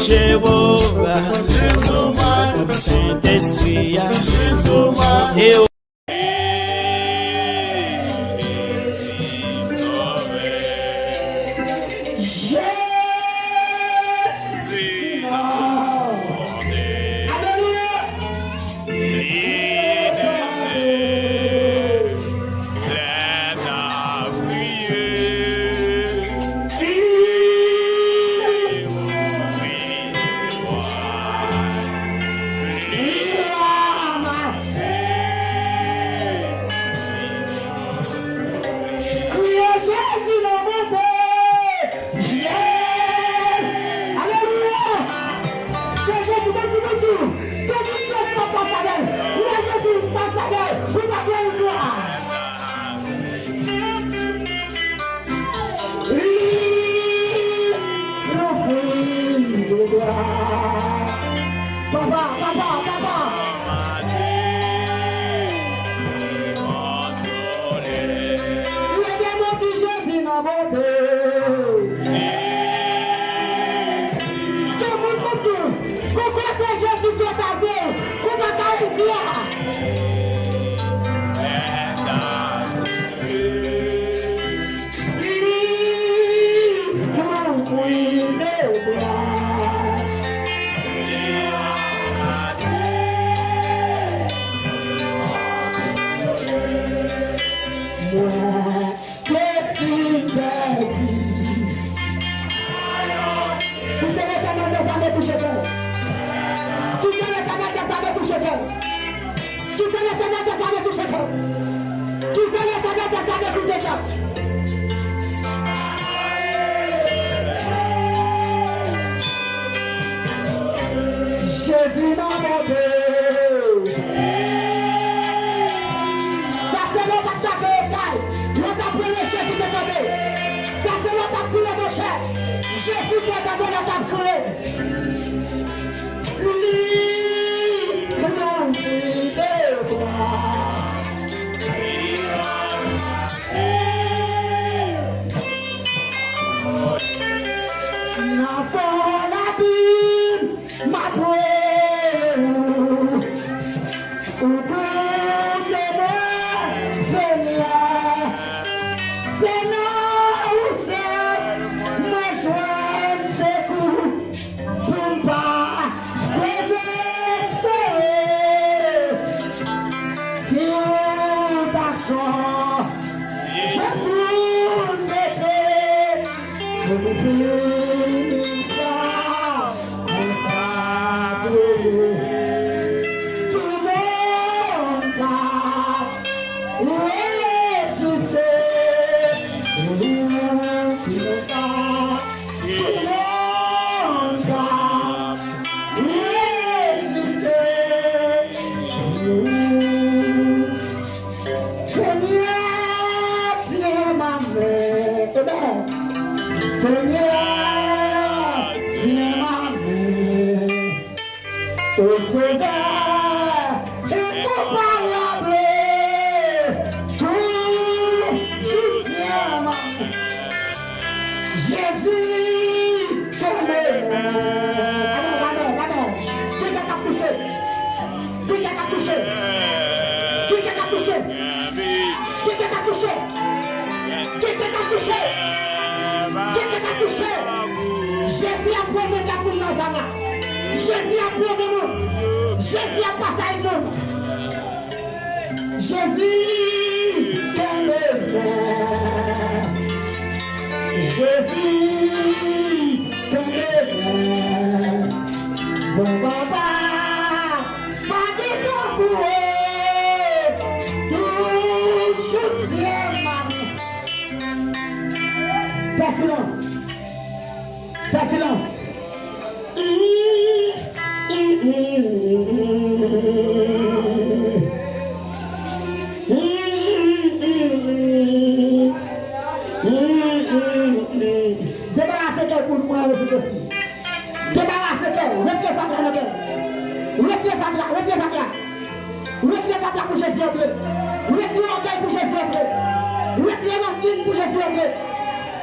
Jéhovah, Saint-Esprit, c'est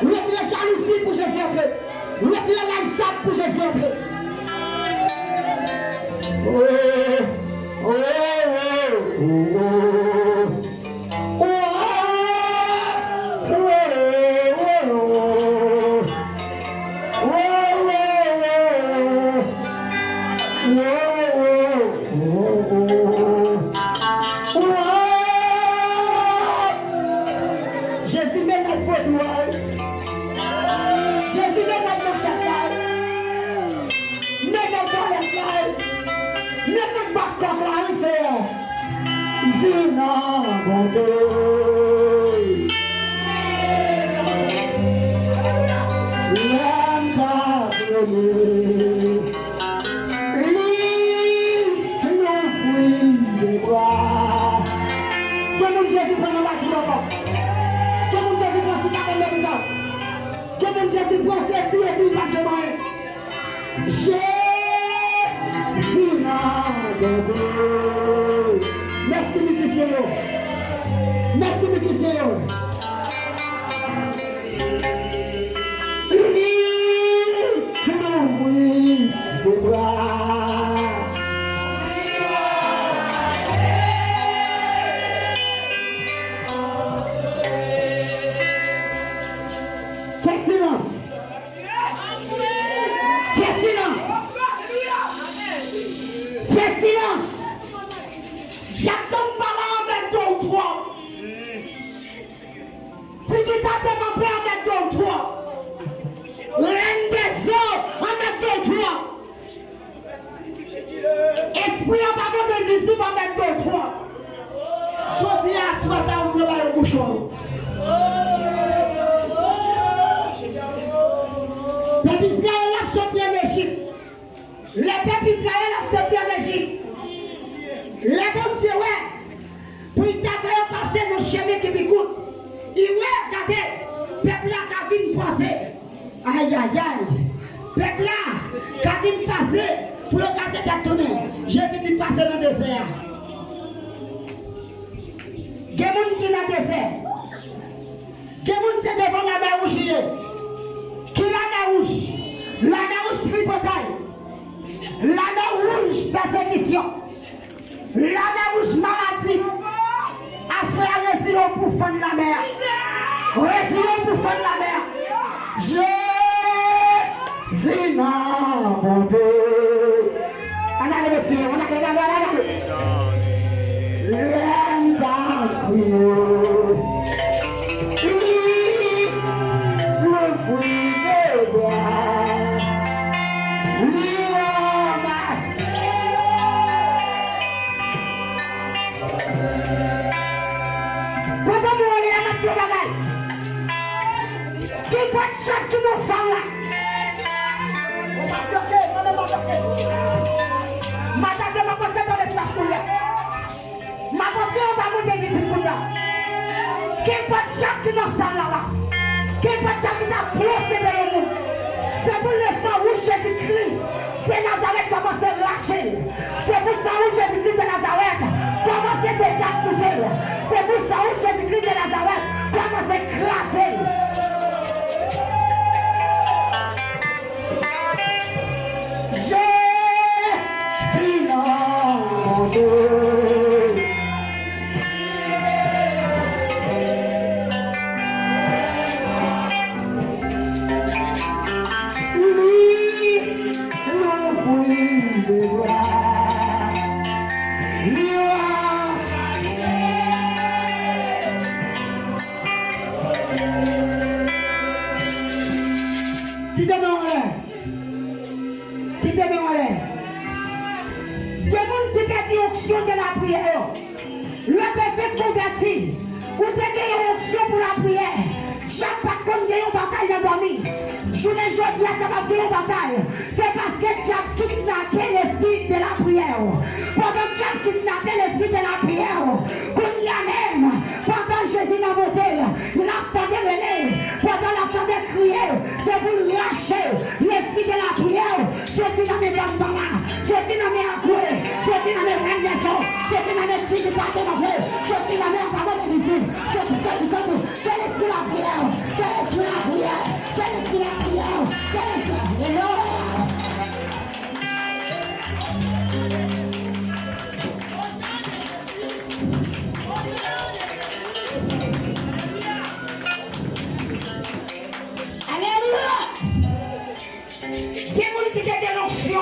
Retirez la jalousie pour Jésus entrer. Retirez la sape pour Jésus entrer.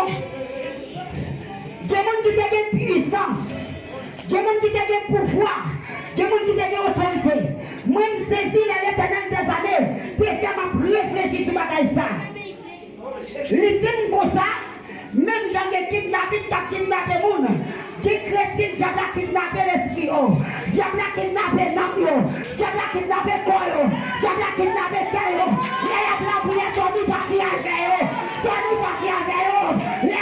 position. Des gens qui ont puissance. Des gens qui ont pouvoir. Des gens qui ont autorité. Moi, je saisis l'Éternel des années. Pour faire ma réfléchir sur ma caisse. Les dit comme ça. Même gens qui kidnappent, qui kidnappent les gens. Qui chrétiens, diable a kidnappé l'esprit. Diable a kidnappé l'âme. Diable a kidnappé le corps. Diable a kidnappé le cœur. Les diables ont pris ton lit par qui a fait. Ton lit par qui a fait. Les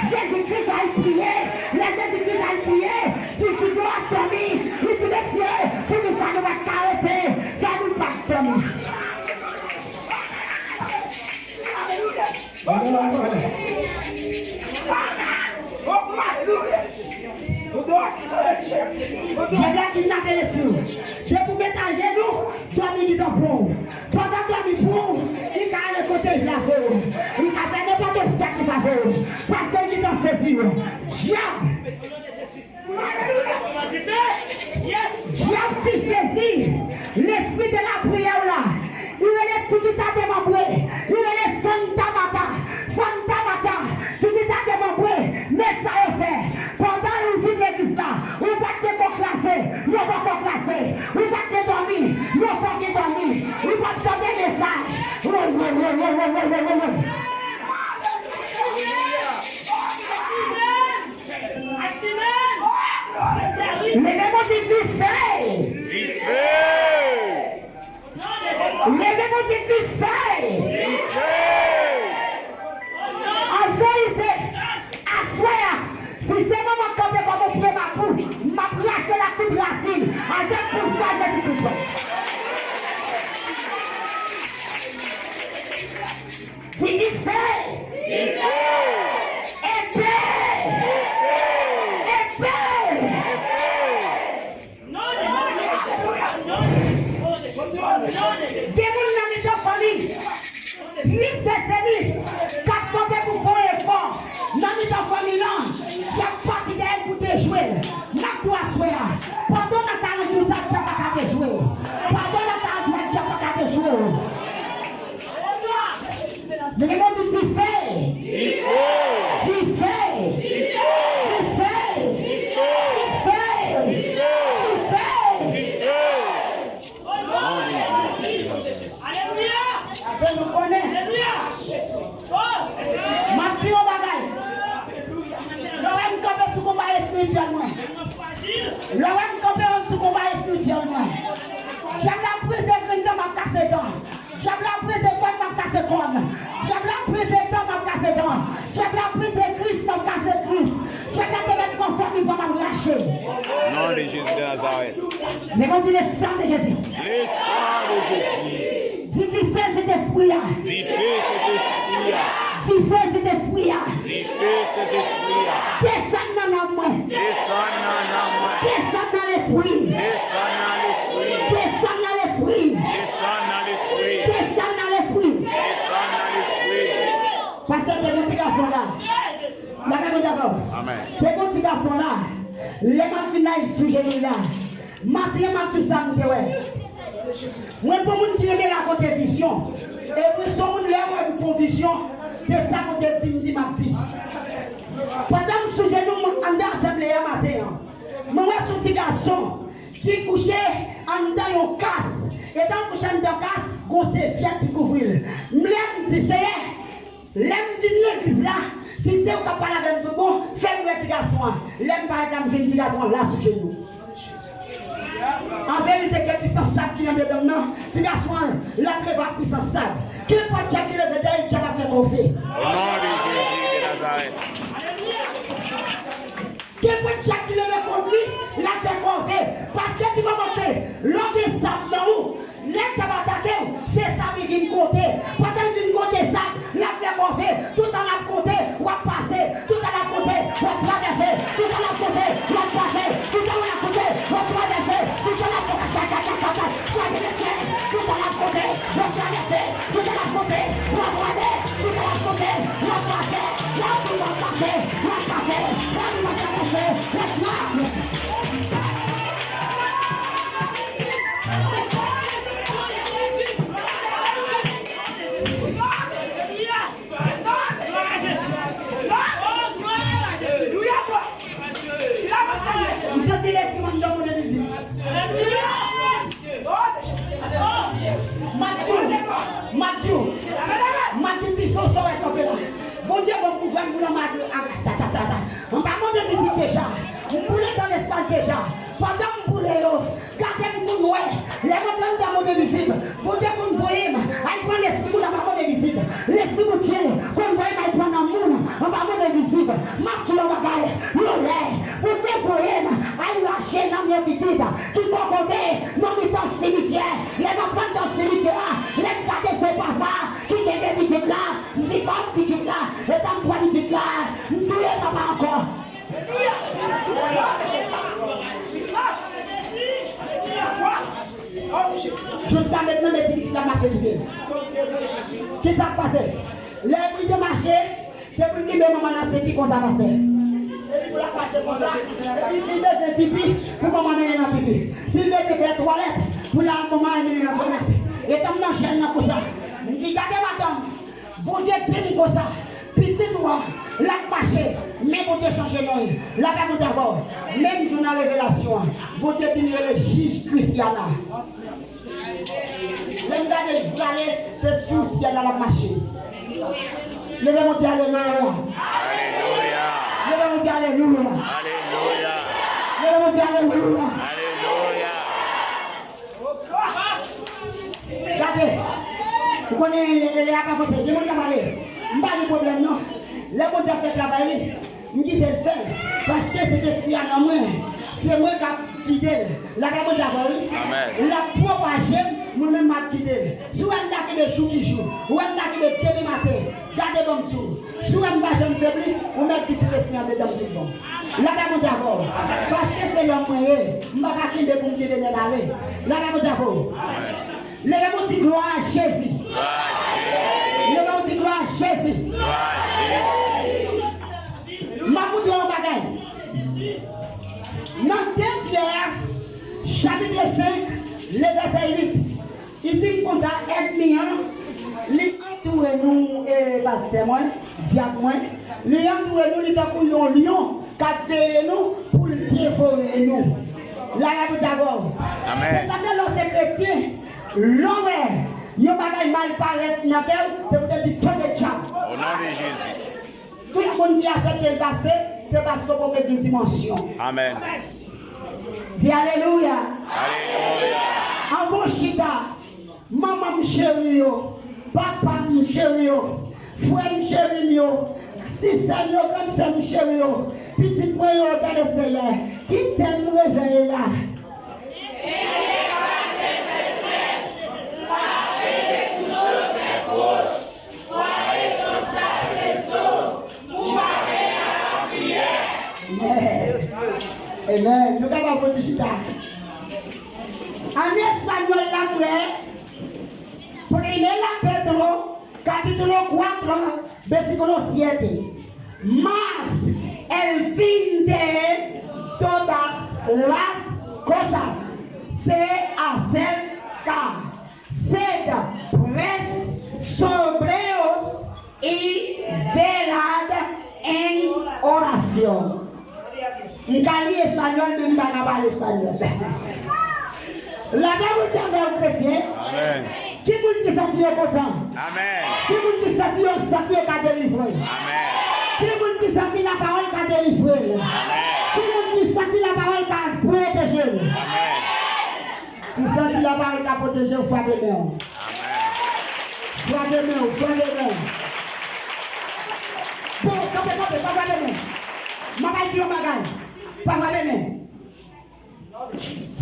Jésus-Christ a prié. Jésus-Christ a prié. Si tu dois tomber, il te laisse pour que ça ne va t'arrêter. Ça ne va pas tomber. Je vais kidnapper les cieux. Je vous mettre à genoux, toi, il dans pauvre. Pendant que tu pauvre, il a le côté de la pauvre. Il a fait n'importe quel obstacle de la pauvre. Parce qu'il est dans ce ciel. Diable. Diable qui saisit l'esprit de la prière là. Il est tout qui t'a démembré. Il est Santa Mata. Santa Mata. Tout qui t'a démembré. Mais ça est fait. Pendant une vie de l'église là, on va te conclasser. On va te classer. On va te dormir. On va te dormir. On va te donner des messages. Les démons disent vite fait. Vite fait. Les démons disent vite fait. Vite fait. En vérité, à soi, si c'est moment quand je vais faire ma coupe, m'a plaqué la coupe racine avec pour ça Jésus-Christ. Vite fait. Vite fait. Des gens dans les familles, lui c'est lui, ça compte pour faire un effort. Dans les familles, il y a pas d'idée pour te jouer. N'a toi jouer. Pendant que tu as joué, tu n'as pas te jouer. Pendant que tu as joué, tu n'as pas te jouer. Mais les gens disent fait. Il fait. Nous connaissons. Ma fille au bagaille. L'homme campé sous combat spirituellement. L'homme campé sous combat spirituellement. J'aime la prise de grindement m'a cassé dents. J'aime la prise de corps m'a cassé corps. J'aime la prise de dents m'a cassé dents. J'aime la prise de Christ m'a cassé Christ. J'aime la mettre conforme il va m'a lâcher. Nom de Jésus de Nazareth. Mais on dit le sang de Jésus. Le sang de Jésus. Vivez cet esprit-là. Vivez cet esprit-là. Vivez cet esprit-là. Vivez cet esprit-là. Descends dans moi. Descends dans moi. Descends dans l'esprit. Descends dans l'esprit. Descends dans l'esprit. Descends dans l'esprit. Descends dans l'esprit. Descends dans l'esprit. Parce que les petits garçons là. Amen. Ces petits garçons là. Les mamans qui sont genoux là. Maintenant, tout ça, vous ouais. Moi, pour les gens qui aiment la compétition, et pour ceux qui aiment une vision, c'est ça que je dis, pendant que je suis en assemblée matin, je vois ce petit garçon qui couchait en dans une casse. Et dans le coucher en dans la casse, on s'est fier qui couvrir. Je dis, c'est l'aime dit l'église là, si c'est vous qui parlez avec tout le monde, faites-moi petit garçon. L'aime par exemple, je dis garçon là sous chez nous. En vérité, quelle puissance ça qui est dedans, non? Si garçon, la prévoit puissance ça. Qu'il faut checker le détail, tu vas faire confier. Au nom de Jésus de Nazareth. Qu'il faut checker le conduit, la faire confier. Parce que tu vas monter, l'homme des sables dans où? L'aide ça va attaquer, c'est ça qui vient côté. Pendant qu'il vient côté ça, la faire confier. Tout en la côté, on va passer. Tout en la côté, on va traverser. Tout en la côté, on va passer. Tout en la côté, on va traverser. Tout en la côté, tout en la côté, on va traverser. Tout en la côté, on va traverser. Tout en la côté, on va passer. Là où on va passer, on va passer. Là où on va traverser, avance déjà. Pendant que vous voulez, gardez pour nous, les montagnes dans le monde visible. Vous dites que vous voyez, elle prend l'esprit dans le monde visible. L'esprit vous tient, comme vous voyez, elle prend dans le monde, on va monde visible. Marque le bagage, le lait. Vous dites que vous voyez, elle lâche dans mes petites, qui concordent, dans le cimetière. Les enfants dans le cimetière, les gardez ses papas, qui ont des petites là, qui ont des petites là, et dans trois petites là, nous les papas encore. Jusqu'à maintenant, les petits qui ont marché du bien. Qu'est-ce qui s'est passé? Les petits ont marché, c'est pour qu'ils me demandent ce qui qu'on a passé. Et pour la passer comme ça, et puis s'il veut faire pipi, pour qu'on m'amène dans pipi. S'il veut faire toilette, pour la maman amener dans toilette. Et comme dans chaîne comme ça, il dit, regardez madame, bon Dieu dit comme ça, petit noir, la marché, mais bon Dieu change nom, la dame d'abord, même journal de révélation, bon Dieu dit le juge Christiana. Même d'aller, c'est sous ciel à la marché. Levez-moi dire alléluia. Alléluia. Levez-moi dire alléluia. Alléluia. Levez-moi dire alléluia. Alléluia. Regardez, vous connaissez les accabotés, je ne vais pas parler. Je n'ai pas de problème, non. Les bons gens qui travaillent, je dis c'est ça. Parce que c'est ce qu'il y a dans moi. C'est moi qui ai quitté. La cabane d'abord, la propagée, moi-même qui ai quitté. Si on a des choux qui jouent, ou on a des télé matin, gardez bon sous. Si on a des gens faiblis, on met 10 respirants dedans tout bon. La cabane d'abord, parce que c'est l'homme moyen, je ne vais pas quitter pour me dire d'aller. La cabane d'abord. Les gens disent gloire à Jésus. Les gens disent gloire à Jésus. Ma bouille en bagaille. Dans 2 Pierre, chapitre 5, le verset 8, il dit comme ça, aide-moi, les entoure nous, pasteur moi, diable moi, les entoure nous, les entoure un lion, qui nous pour dévorer nous. La Bible d'abord. Amen. C'est ça que l'on chrétien, l'homme, il y a un mal paraître dans la terre, c'est peut-être du temps de diable. Au nom de Jésus. Tout le monde qui a fait le passé, c'est parce qu'on peut une dimension. Amen. Dis alléluia. Alléluia. En bon chita, maman chérie, papa chérie, frère chérie, si Seigneur comme c'est chérie, petit frère dans le Seigneur, qui t'aime réveiller là. Amen. Nous avons un petit chita. En espagnol, la Primera Pedro, capítulo 4, versículo 7. Mas el fin de todas las cosas se acerca. Sed sobrios y velad en oración. Un cali espagnol de Banabal espagnol. La Bible dit aux chrétiens. Amen. Qui vous dit ça qui est content? Amen. Qui vous dit ça qui est délivré? Amen. Qui vous dit ça qui la parole qui a délivré? Qui vous dit ça qui la parole qui a protégé? Amen. Si ça qui la parole qui a protégé, vous faites des mains. Faites des mains, faites des mains. Bon, quand vous faites des mains. Ma baille qui est au bagage. Pas des mains.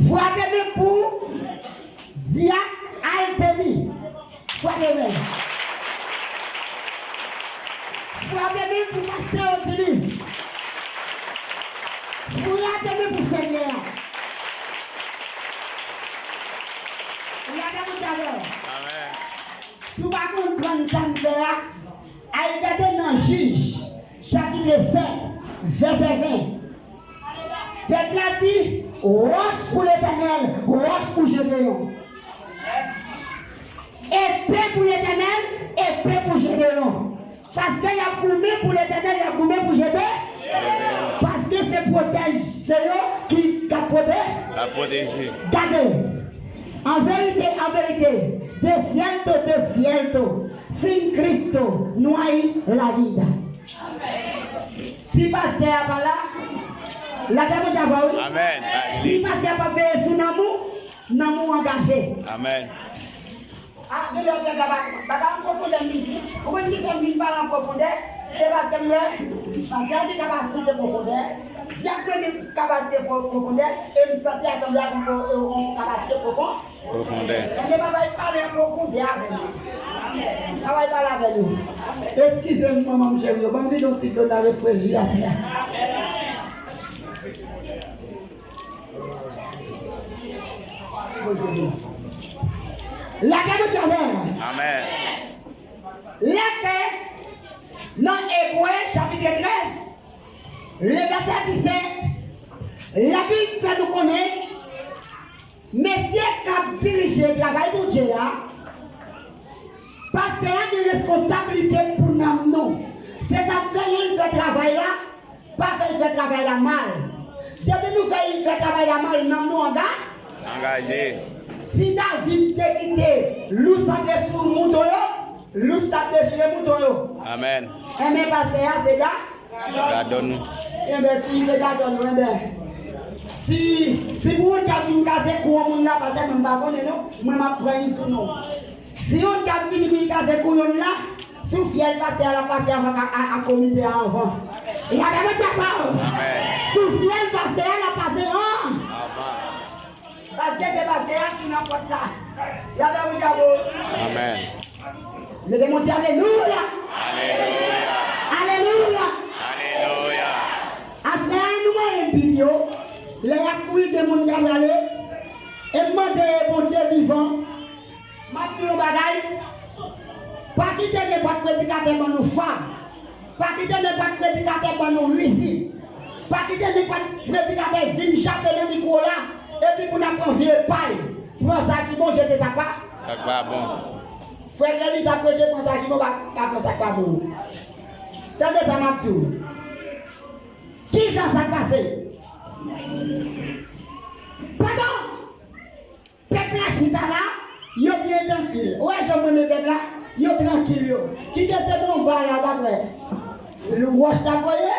Faites pour Zia Altemi. Faites mains. Faites pour Pasteur Otilis. Faites pour Seigneur. Amen. Si vous ne comprenez pas, regardez dans Juge, chapitre 7, verset 20. C'est là dit, roche pour l'Éternel, roche pour Gédéon. Épée pour l'Éternel, épée pour Gédéon. Parce qu'il y a gourmet pour l'Éternel, il y a gourmet pour Gédéon. Parce que c'est protège, c'est eux qui a protégé. Regardez, en vérité, de cierto, sin Cristo no hay la vida. Si pasteur a là, La terre vous avoir. Amen. Si pasteur pas payer sous l'amour engagé. Amen. Ah, je vais dire là-bas, on peut dire, on dit qu'on dit pas en profondeur, c'est parce que parce qu'il y a des capacités de profondeur, il y a des capacités de profondeur, et nous sommes assemblés en capacité profonde. Profondeur. On ne va pas parler en profondeur avec nous. On va parler avec nous. Excusez-moi, mon chéri, je vais vous dire un petit peu avec plaisir. La guerre de Dieu. Amen. La paix, dans Hébreu chapitre 13, le verset 17, la Bible fait nous connaître, messieurs qui dirigent le travail de Dieu, parce qu'il y a des responsabilités pour nous. C'est ça que fait le travail là, pas faire le travail là mal. Depuis nous faisons le travail là mal, nous Engagé. si David te quitté, l'ours a déchiré le mouton, l'ours a déchiré le mouton. Amen. Et même parce que c'est là, Pardonne-nous. et bien si c'est là, si vous avez une case pour mon là, parce que je ne sais pas, je ne prends sur nous. Si on a une case pour nous là, si vous fiel passer à la passer à comité avant. Il y a des gens qui si fiel passer à la passer avant. Parce que c'est parce que qui n'a pas de là. Il y a des gens qui Amen. le démonter alléluia. Alléluia. Alléluia. Alléluia. Après nous une vidéo, les appui de mon gagne et demander bon Dieu vivant. Ma fille au bagaille. Pas quitter les boîtes prédicateurs pour nous femmes. Pas quitter les boîtes prédicateurs pour nous ici. Pas quitter les boîtes prédicateurs d'une chapelle de Nicolas. Et puis pour la convier paille. Prends ça qui bon, j'étais ça quoi? Ça va bon. Frère Elise a prêché pour ça qui bon, pas pour ça quoi bon. Tendez ça m'a dit. Qui j'en ça passé? Pardon? Peuple la chita là, yo bien tranquille. Ouais, je me mets là, yo tranquille yo. Qui te c'est bon bas là-bas ouais. Le wash ta voyé?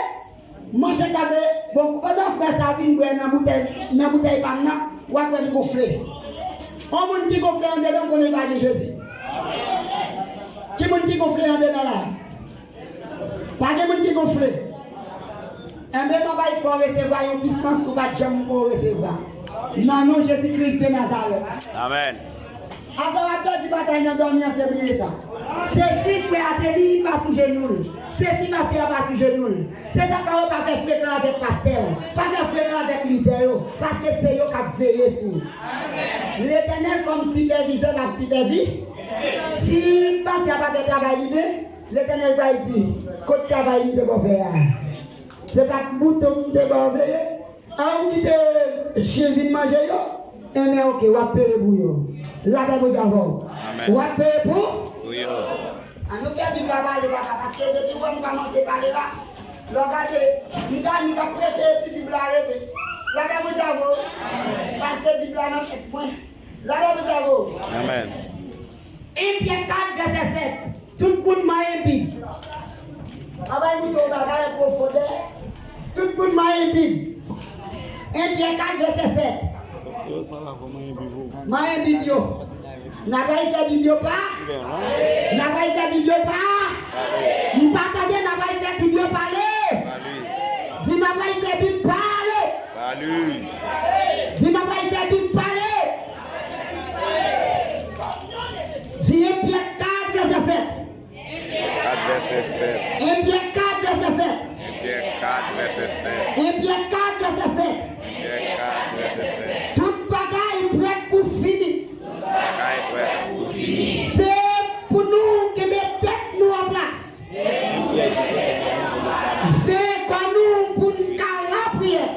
Manger café, bon, pendant frère ça vient boire dans bouteille par là, ou après me gonfler. On monde qui gonfle en dedans qu'on est pas de Jésus. Qui monde qui gonfle en dedans là? Pas de monde qui gonfle. Et même il faut recevoir une puissance ou pas de jambe pour recevoir. Non, non, Jésus-Christ de Nazareth. Amen. Adorateur du bataille n'a dormi en février ça. C'est si frère Ateli pas sous genoux. C'est si pasteur pas sous genoux. C'est ta parole pas faire fréquent avec pasteur. Pas faire fréquent avec leader. Parce que c'est eux qui ont veillé sur. L'Éternel comme superviseur n'a supervisé. Si pasteur pas de travail libre, l'Éternel va dire, côté travail de bon faire. C'est pas que bouton de bon faire. On dit que chien vient manger yo. Et mais ok, on va payer pour yo. La terre vous avons. On va payer pour. Oui. Nous faisons du travail parce que depuis qu'on commence à parler là, regardez, nous avons prêché et puis nous avons arrêté. La terre vous avons. Parce que nous avons fait point. La terre vous avons. Amen. Et bien 4 verset 7. Tout le monde m'a aimé. Avant nous avons regardé profondeur. Tout le monde m'a aimé. Et bien 4 verset 7. Maya Biblio. N'a pas été Biblio pas? N'a pas été Biblio pas? M'partager n'a pas été Biblio parler? Dis n'a pas été Biblio parler? Salut. Dis n'a pas été Biblio parler? Dis un bien 4 verset 7. 4 verset 7. Un bien 4 verset 7. Pierre 4 verset 7. Un bien 4 verset 7. Pierre 4 verset 7. Toute bagaille prête pour finir. Bagaille prête pour finir. C'est pour nous qui mettons nous en place. C'est pour nous pour nous faire la prière.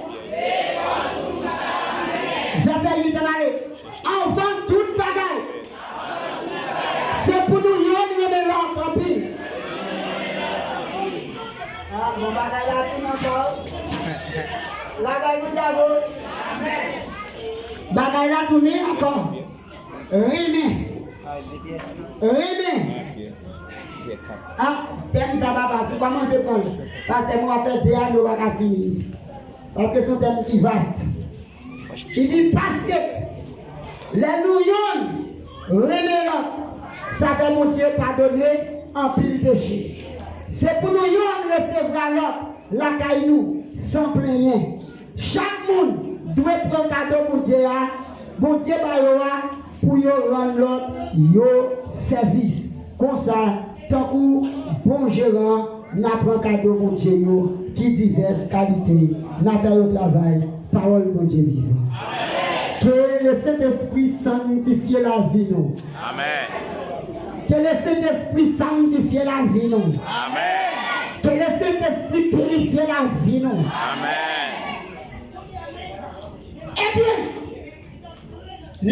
Verset 8 avant toute bagaille. C'est pour nous y l'autre en pile. Ah, bon bagaille là tout encore. La bagaille vous avez. Bagaille là tourné encore. Rémi. Ah, t'aimes ça, papa, c'est comment c'est bon. Parce que moi, fait théâtre, nous va finir. Parce que c'est un thème qui est vaste. Il dit parce que les nouillons remélanent, ça fait mon Dieu pardonner en pile péché. C'est pour nous recevoir l'autre, la caille nous, sans plaigner. Chaque monde doit prendre cadeau pour Dieu, pour Dieu pour rendre l'autre service. Comme ça, tant que bon gérant, n'a pris cadeau pour Dieu qui diverses qualités, n'a fait le travail, parole de Dieu vivant. Que le Saint-Esprit sanctifie la vie nous. Amen. Que le Saint-Esprit sanctifie la vie nous. Amen. Que le Saint-Esprit purifie la vie nous. Amen. Eh bien,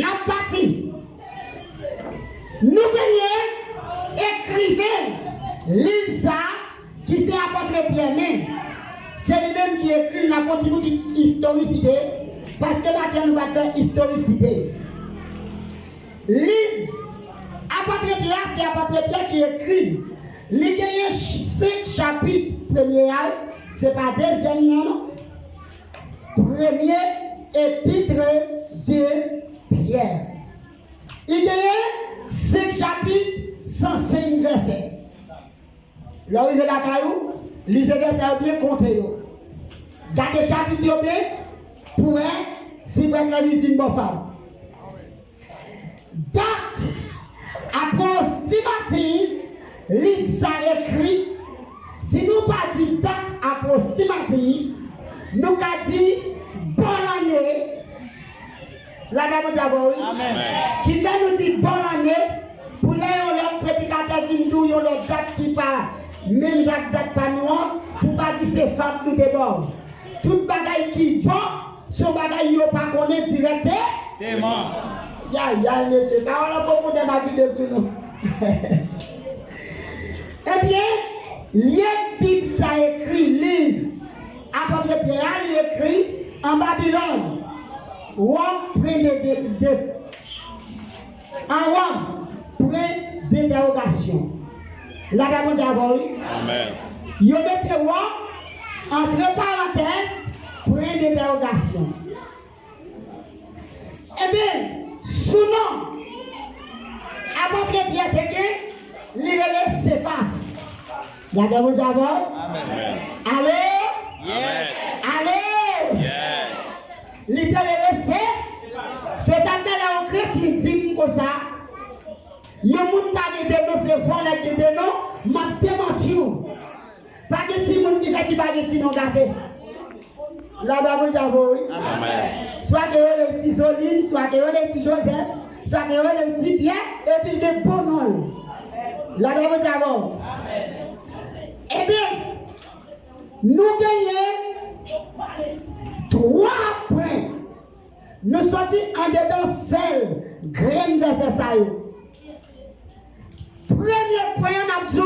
la partie, nous gagnons, écrivain, Lisa, qui s'est apporté Pierre-Même. C'est lui-même qui écrit la continuité historicité, parce que maintenant nous avons historicité. Livre, apporté Pierre, c'est apporté Pierre qui écrit. Il y a 5 chapitres, premier, c'est pas deuxième, non. Premier épître de Pierre. Il y a 5 chapitres, 105 versets. Là où il est la caillou, lisez les versets bien comptés. Gardez chapitre bien pour si vous avez une bonne femme. Date approximative, livre ça écrit. Si nous pas dit date approximative, nous avons dit bonne année. La dame d'abord, qui va nous dire bonne année pour les prédicateurs qui nous disent les dates qui pas, même Jacques date pas nous, pour pas dire ces femmes nous débordent. Tout bagaille qui bon, son bagaille yo pas connaît directement. Ya, monsieur, on a beaucoup de ma vie dessus nous. Eh bien, les Bible ça écrit, livre, apôtre Pierre, il écrit en Babylone. Rome en Rome, point d'interrogation. La dame d'abord, Amen. il y a des Rome, entre parenthèses, point d'interrogation. Eh bien, sous nom, apôtre Pierre Pékin, il s'efface. La dame d'abord, Amen. allez, Yes. allez. Yes. L'Éternel c'est un tel chrétien qui dit comme ça. Il y a des gens qui dénoncent vol et qui dénoncent, m'a démenti. Pas de petits gens qui fait qui va dire non gâté. Là-bas, vous avez Amen. soit que les petits Soline, soit que les petits Joseph, soit que les petits Pierre, et puis des bons noms. Là-bas, vous avez. Eh bien, nous gagnons 3 points. Nous sommes en dedans celle, graine de ça. Premier point, on a dit,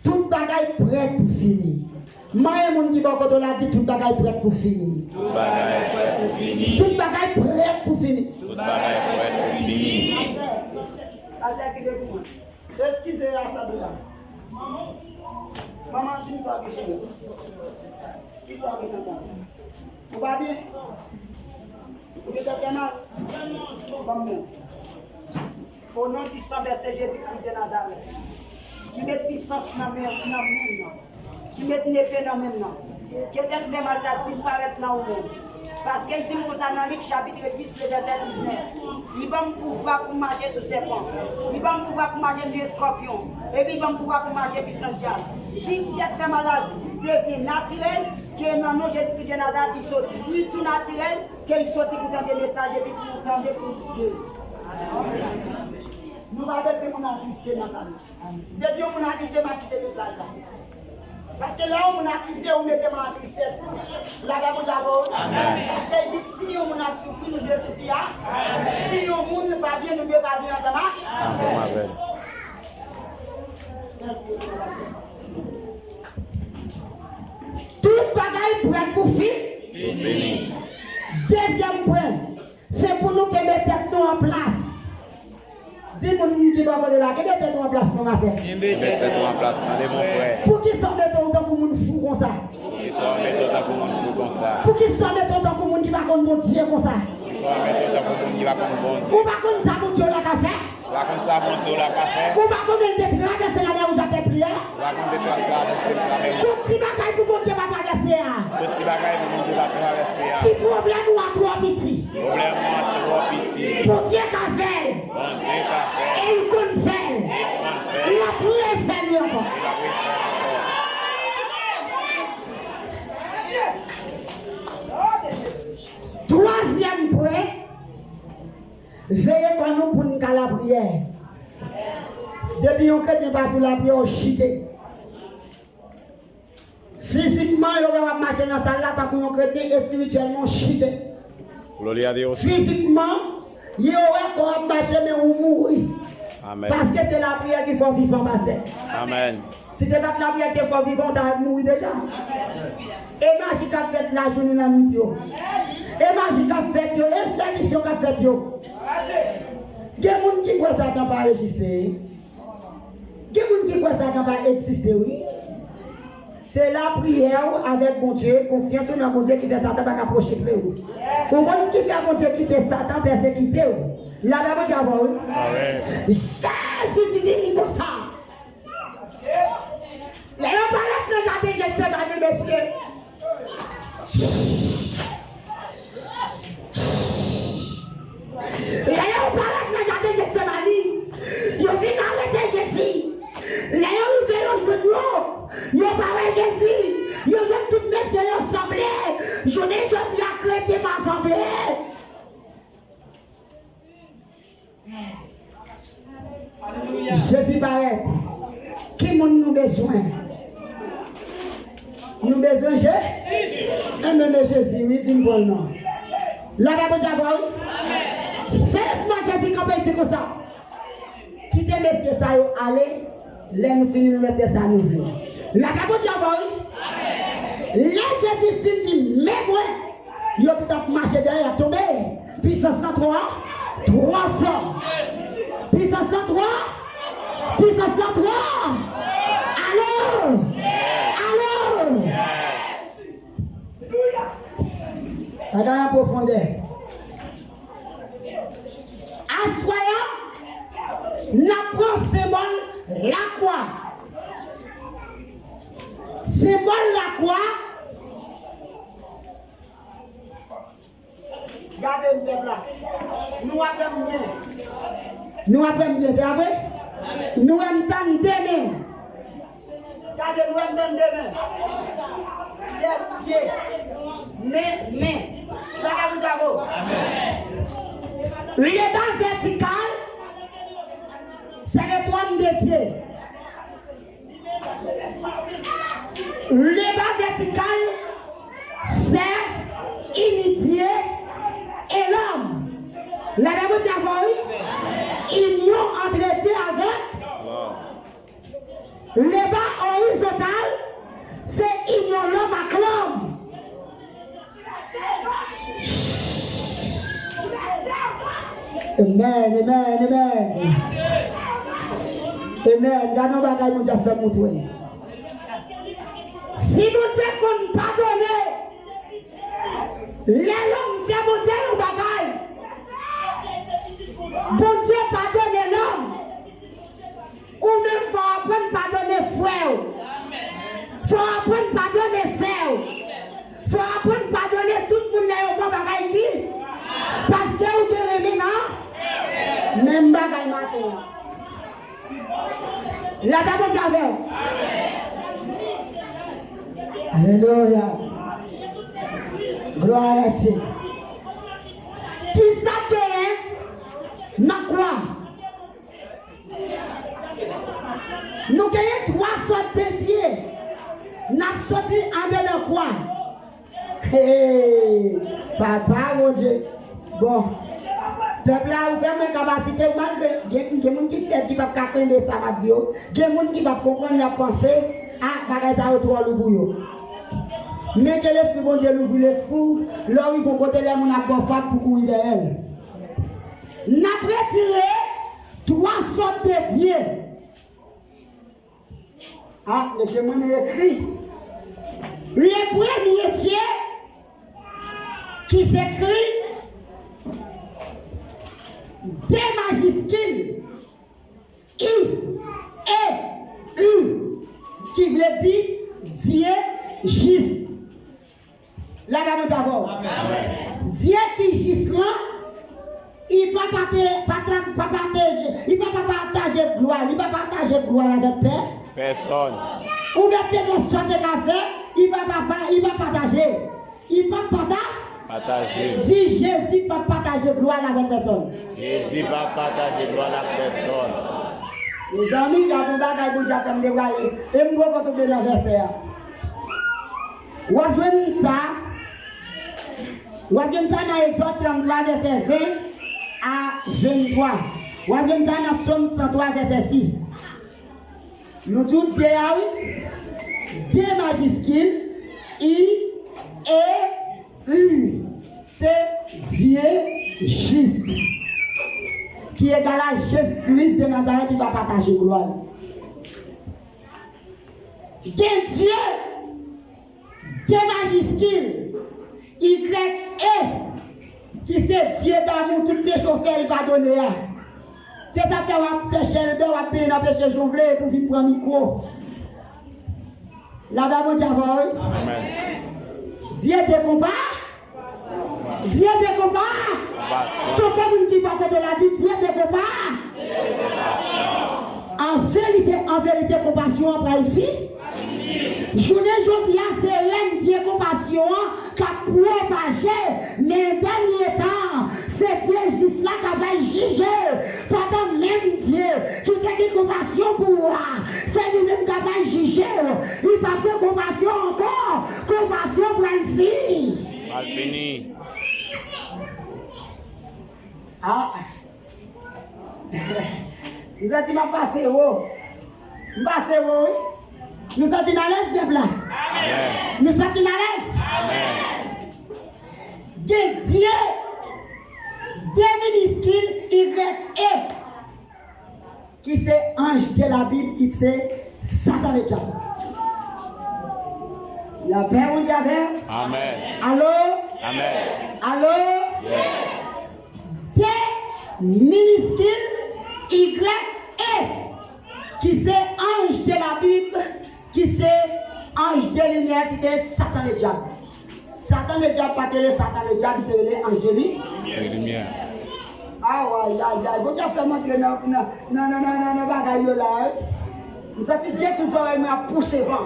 tout bagaille prêt pour finir. Moi, mon qui va l'a dit, tout bagaille prêt pour finir. Tout bagaille prêt pour finir. Tout bagaille prêt pour finir. Tout bagaille prêt pour finir. Excusez la Sabina. Maman dit ça, qui sont avec ça? Vous va bien? Vous êtes très mal? Au nom du sang versé Jésus-Christ de Nazareth, qui met puissance dans mes mains, qui met une épée dans mes mains, qui est fait mal à disparaître dans le monde. Parce qu'il dit aux Analyques, chapitre 10, le verset 19, il va me pouvoir pour marcher sur serpent, il va me pouvoir pour marcher sur les scorpions, et puis il va me pouvoir pour marcher sur le diable. Si vous êtes très malade, vous devez naturel, que dans nos Jésus-Christ de Nazareth, il saute. Il est naturel, qu'il saute pour donner des messages et puis pour tendre pour Dieu. Nous allons baisser mon attristé dans sa vie. Depuis mon attristé m'a quitté le message là. Parce que là où on a attristé, on met ma tristesse. Là, vous d'abord. Parce que si on a souffert, nous devons souffrir. Si on ne pas bien, nous devons pas bien ensemble. Tout bagaille pour être pour finir. Deuxième point, c'est pour nous que mettons nous en place. Dis-moi qui va de là, qui mettons nous en place, mon frère. Mettez-nous en place, allez mon frère. Pour qui sont mettons autant pour nous fous comme ça? Qui sont soit mettre autant pour monde comme ça. Pour qu'il soit mettre autant pour monde qui va contre bon Dieu comme ça. Soit mettre autant pour monde qui va contre bon Dieu. Ou pas contre ça, mon Dieu, la café. La comme ça, bon Dieu, la café. Ou pas contre le défi, la c'est la mer où j'ai prière. La comme des traverser la mer. Tout petit bagaille pour mon Dieu va traverser. Petit bagage pour bon Dieu va traverser. Qui problème ou à trop petit. Problème moi trop petit. Mon Dieu qu'a fait. Bon Dieu qu'a fait. Et il compte faire. Il a plus fait lui encore. Il a pris faire encore. Troisième point, veillez quand nous pour nous faire la prière. Depuis qu'on chrétien passe sur la prière, on chute. Physiquement, on va marcher dans la salle là, tant qu'on chrétien et spirituellement chute. Physiquement, il y aura qu'on marcher, mais on mourir. Amen. Parce que c'est la prière qu'il faut vivre en pasteur. Amen. Si ce n'est pas la prière qu'il faut vivre, on va mourir déjà. Et magique qu'a fait la journée dans la nuit. Et magique qu'a fait, et l'expédition qu'a fait. Il y a des gens qui croient que Satan va exister. Il y a des gens qui croient que Satan va exister, oui. C'est la prière avec mon Dieu, confiance dans mon Dieu qui fait Satan va approcher de vous. Pour moi qui fait mon Dieu qui fait Satan persécuter vous. La Bible dit avant, oui. Jésus dit comme ça. Les gens parlent de jardin de Stéphane, messieurs. Les gens parlent de jardin de Stéphane. Ils viennent arrêter Jésus. Les gens ouvrent le genou. Ils parlent de Jésus. Ils ont toutes mes sœurs assemblées. Je n'ai jamais dit à chrétien m'assembler. Jésus paraît. Qui nous besoin? Nous besoin de Jésus. Même Jésus, oui, dis bon nom. La Bible dit d'abord, c'est moi Jésus qui peut dire comme ça. Quittez messieurs ça, allez, là nous finissons de mettre ça à nous. La Bible dit d'abord, là Jésus finit, mais moi, il a peut-être marché derrière, tombé. Puissance 3, 3 fois. Puissance 3, puissance 3. Allô? Allô? La dernière profondeur. Assoyant, n'apprend symbole la croix. Symbole la croix. Regardez le là. Nous apprenons bien. Nous apprenons bien, c'est vrai? Nous entendons demain. Regardez, nous entendons demain. Mais, le bas vertical, c'est l'étoile de Dieu. Le bas vertical, c'est l'unité et l'homme. La Bible dit union entre Dieu avec. Le bas horizontal, c'est union l'homme avec l'homme. Amen, amen, amen. Amen. Gardons bagaille mon Dieu fait montrer. Si mon Dieu compte pardonner, les hommes fait mon Dieu un bagaille. Bon Dieu pardonne l'homme. Ou même faut apprendre à pardonner frère. Faut apprendre à pardonner sœur. Faut apprendre à pardonner tout le monde qui a un bagaille qui. Parce que vous devez maintenant, même bagaille matin. La Bible dit avec. Alléluia. Gloire à Dieu. Qui s'appelle n'a quoi? Nous gagnons 3 sortes de Dieu. N'a sorti en dedans quoi? Hey, papa, mon Dieu. Bon. Peuple là, vous avez une capacité, malgré il y a des gens qui fait qui va pas craindre ça, va dire. Il y a des gens qui va comprendre la pensée, ah, bagage ça autour le bouillon. Mais que l'esprit bon Dieu l'ouvre l'esprit, là il faut côté les mon apport pour courir derrière. N'a retiré 3 sortes de Dieu. Ah, les démons écrit. Le premier Dieu qui s'écrit D majuscule I et U qui veut dire Dieu juste. Là, nous avons Dieu qui juste là, il ne va pas partager gloire, il ne va pas partager gloire avec personne. Ou bien personne de café, il va partager. Il va partager. Dis Jésus va partager gloire avec personne. Jésus va partager gloire avec personne. Les amis, qui ont bagay pour dire comme des voix, et moi quand on est dans le verset. Ou bien ça dans Exode 33 verset 20 à 23. Ou bien ça dans Somme 103 verset 6. Nous tous disons oui. D majuscule I et U. C'est Dieu juste. Qui est égal à Jésus-Christ de Nazareth qui va partager gloire. Dieu, Dieu majuscule, Y, E, qui c'est Dieu d'amour, tout le chauffeur, il va donner. C'est ça que on va pêcher le bain, on va payer, on va pêcher jonglé pour venir prendre le micro. Là-bas, mon Dieu, Amen. Dieu te combat. Dieu te combat. Tout le monde qui va côté la vie, Dieu te combat. En vérité, compassion après ici. Journée aujourd'hui, c'est rien Dieu compassion qui a propagé, mais dernier temps, c'est Dieu juste là qui va juger. Pendant même Dieu qui a dit compassion pour moi, c'est lui-même qui va juger. Il n'a pas de compassion encore, compassion pour une fille. Mal fini. Ah, vous avez dit, ma passé haut. Passé haut, oui. Nous sommes à l'aise, bien blanc. Nous sommes à l'aise. Dieu, Dieu minuscule, Y, E, qui c'est ange de la Bible, qui c'est Satan le diable. La paix, on dit avec. Amen. Allô? Amen. Allô? Yes. D minuscule, Y, E, qui c'est ange de la Bible, qui c'est ange de lumière, c'était Satan le diable. Satan le diable, pas télé, Satan le diable, c'était ange de Lumière. Ah ouais, vous avez fait montrer non, bagaille là. Vous avez dit, dès que vous aurez m'a poussé vent.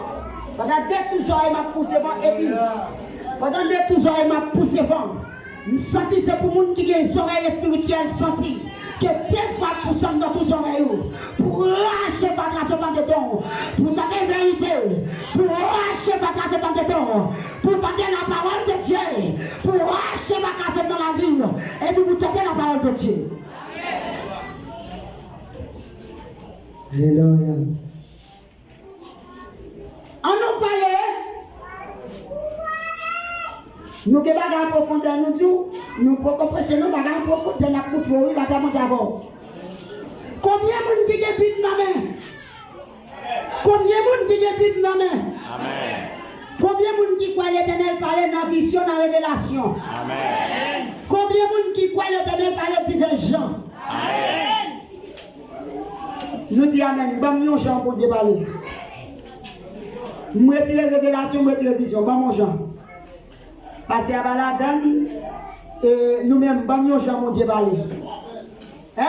Dès que vous aurez m'a poussé vent, et puis, dès que vous aurez m'a poussé vent, senti c'est pour les gens qui ont des oreilles spirituelles, senti que des fois pour sommes dans tous les oreilles, pour lâcher votre race dans des dons, pour donner la vérité, pour lâcher votre race dans des dons, pour donner la parole de Dieu, pour lâcher votre race dans la vie, et puis vous donner la parole de Dieu. Alléluia. On nous parlait. Nous ne pouvons pas profondeur, nous disons, nous pouvons prêcher, nous ne pouvons pas profondeur la couture, la gamme d'abord. Combien de gens qui ont vite dans la main? Combien de gens qui ont vite dans la main? Amen. Combien de gens qui croient l'Éternel parler dans la vision, dans la révélation? Amen. Combien de gens qui croient l'Éternel parler divers gens? Amen. Nous disons Amen, bon, nous, Jean, pour Dieu parler. Nous retirons la révélation, nous retirons la vision, bon, mon Jean. Parce que la donne, nous-mêmes, nous Jean, mon Dieu, parler. Hein?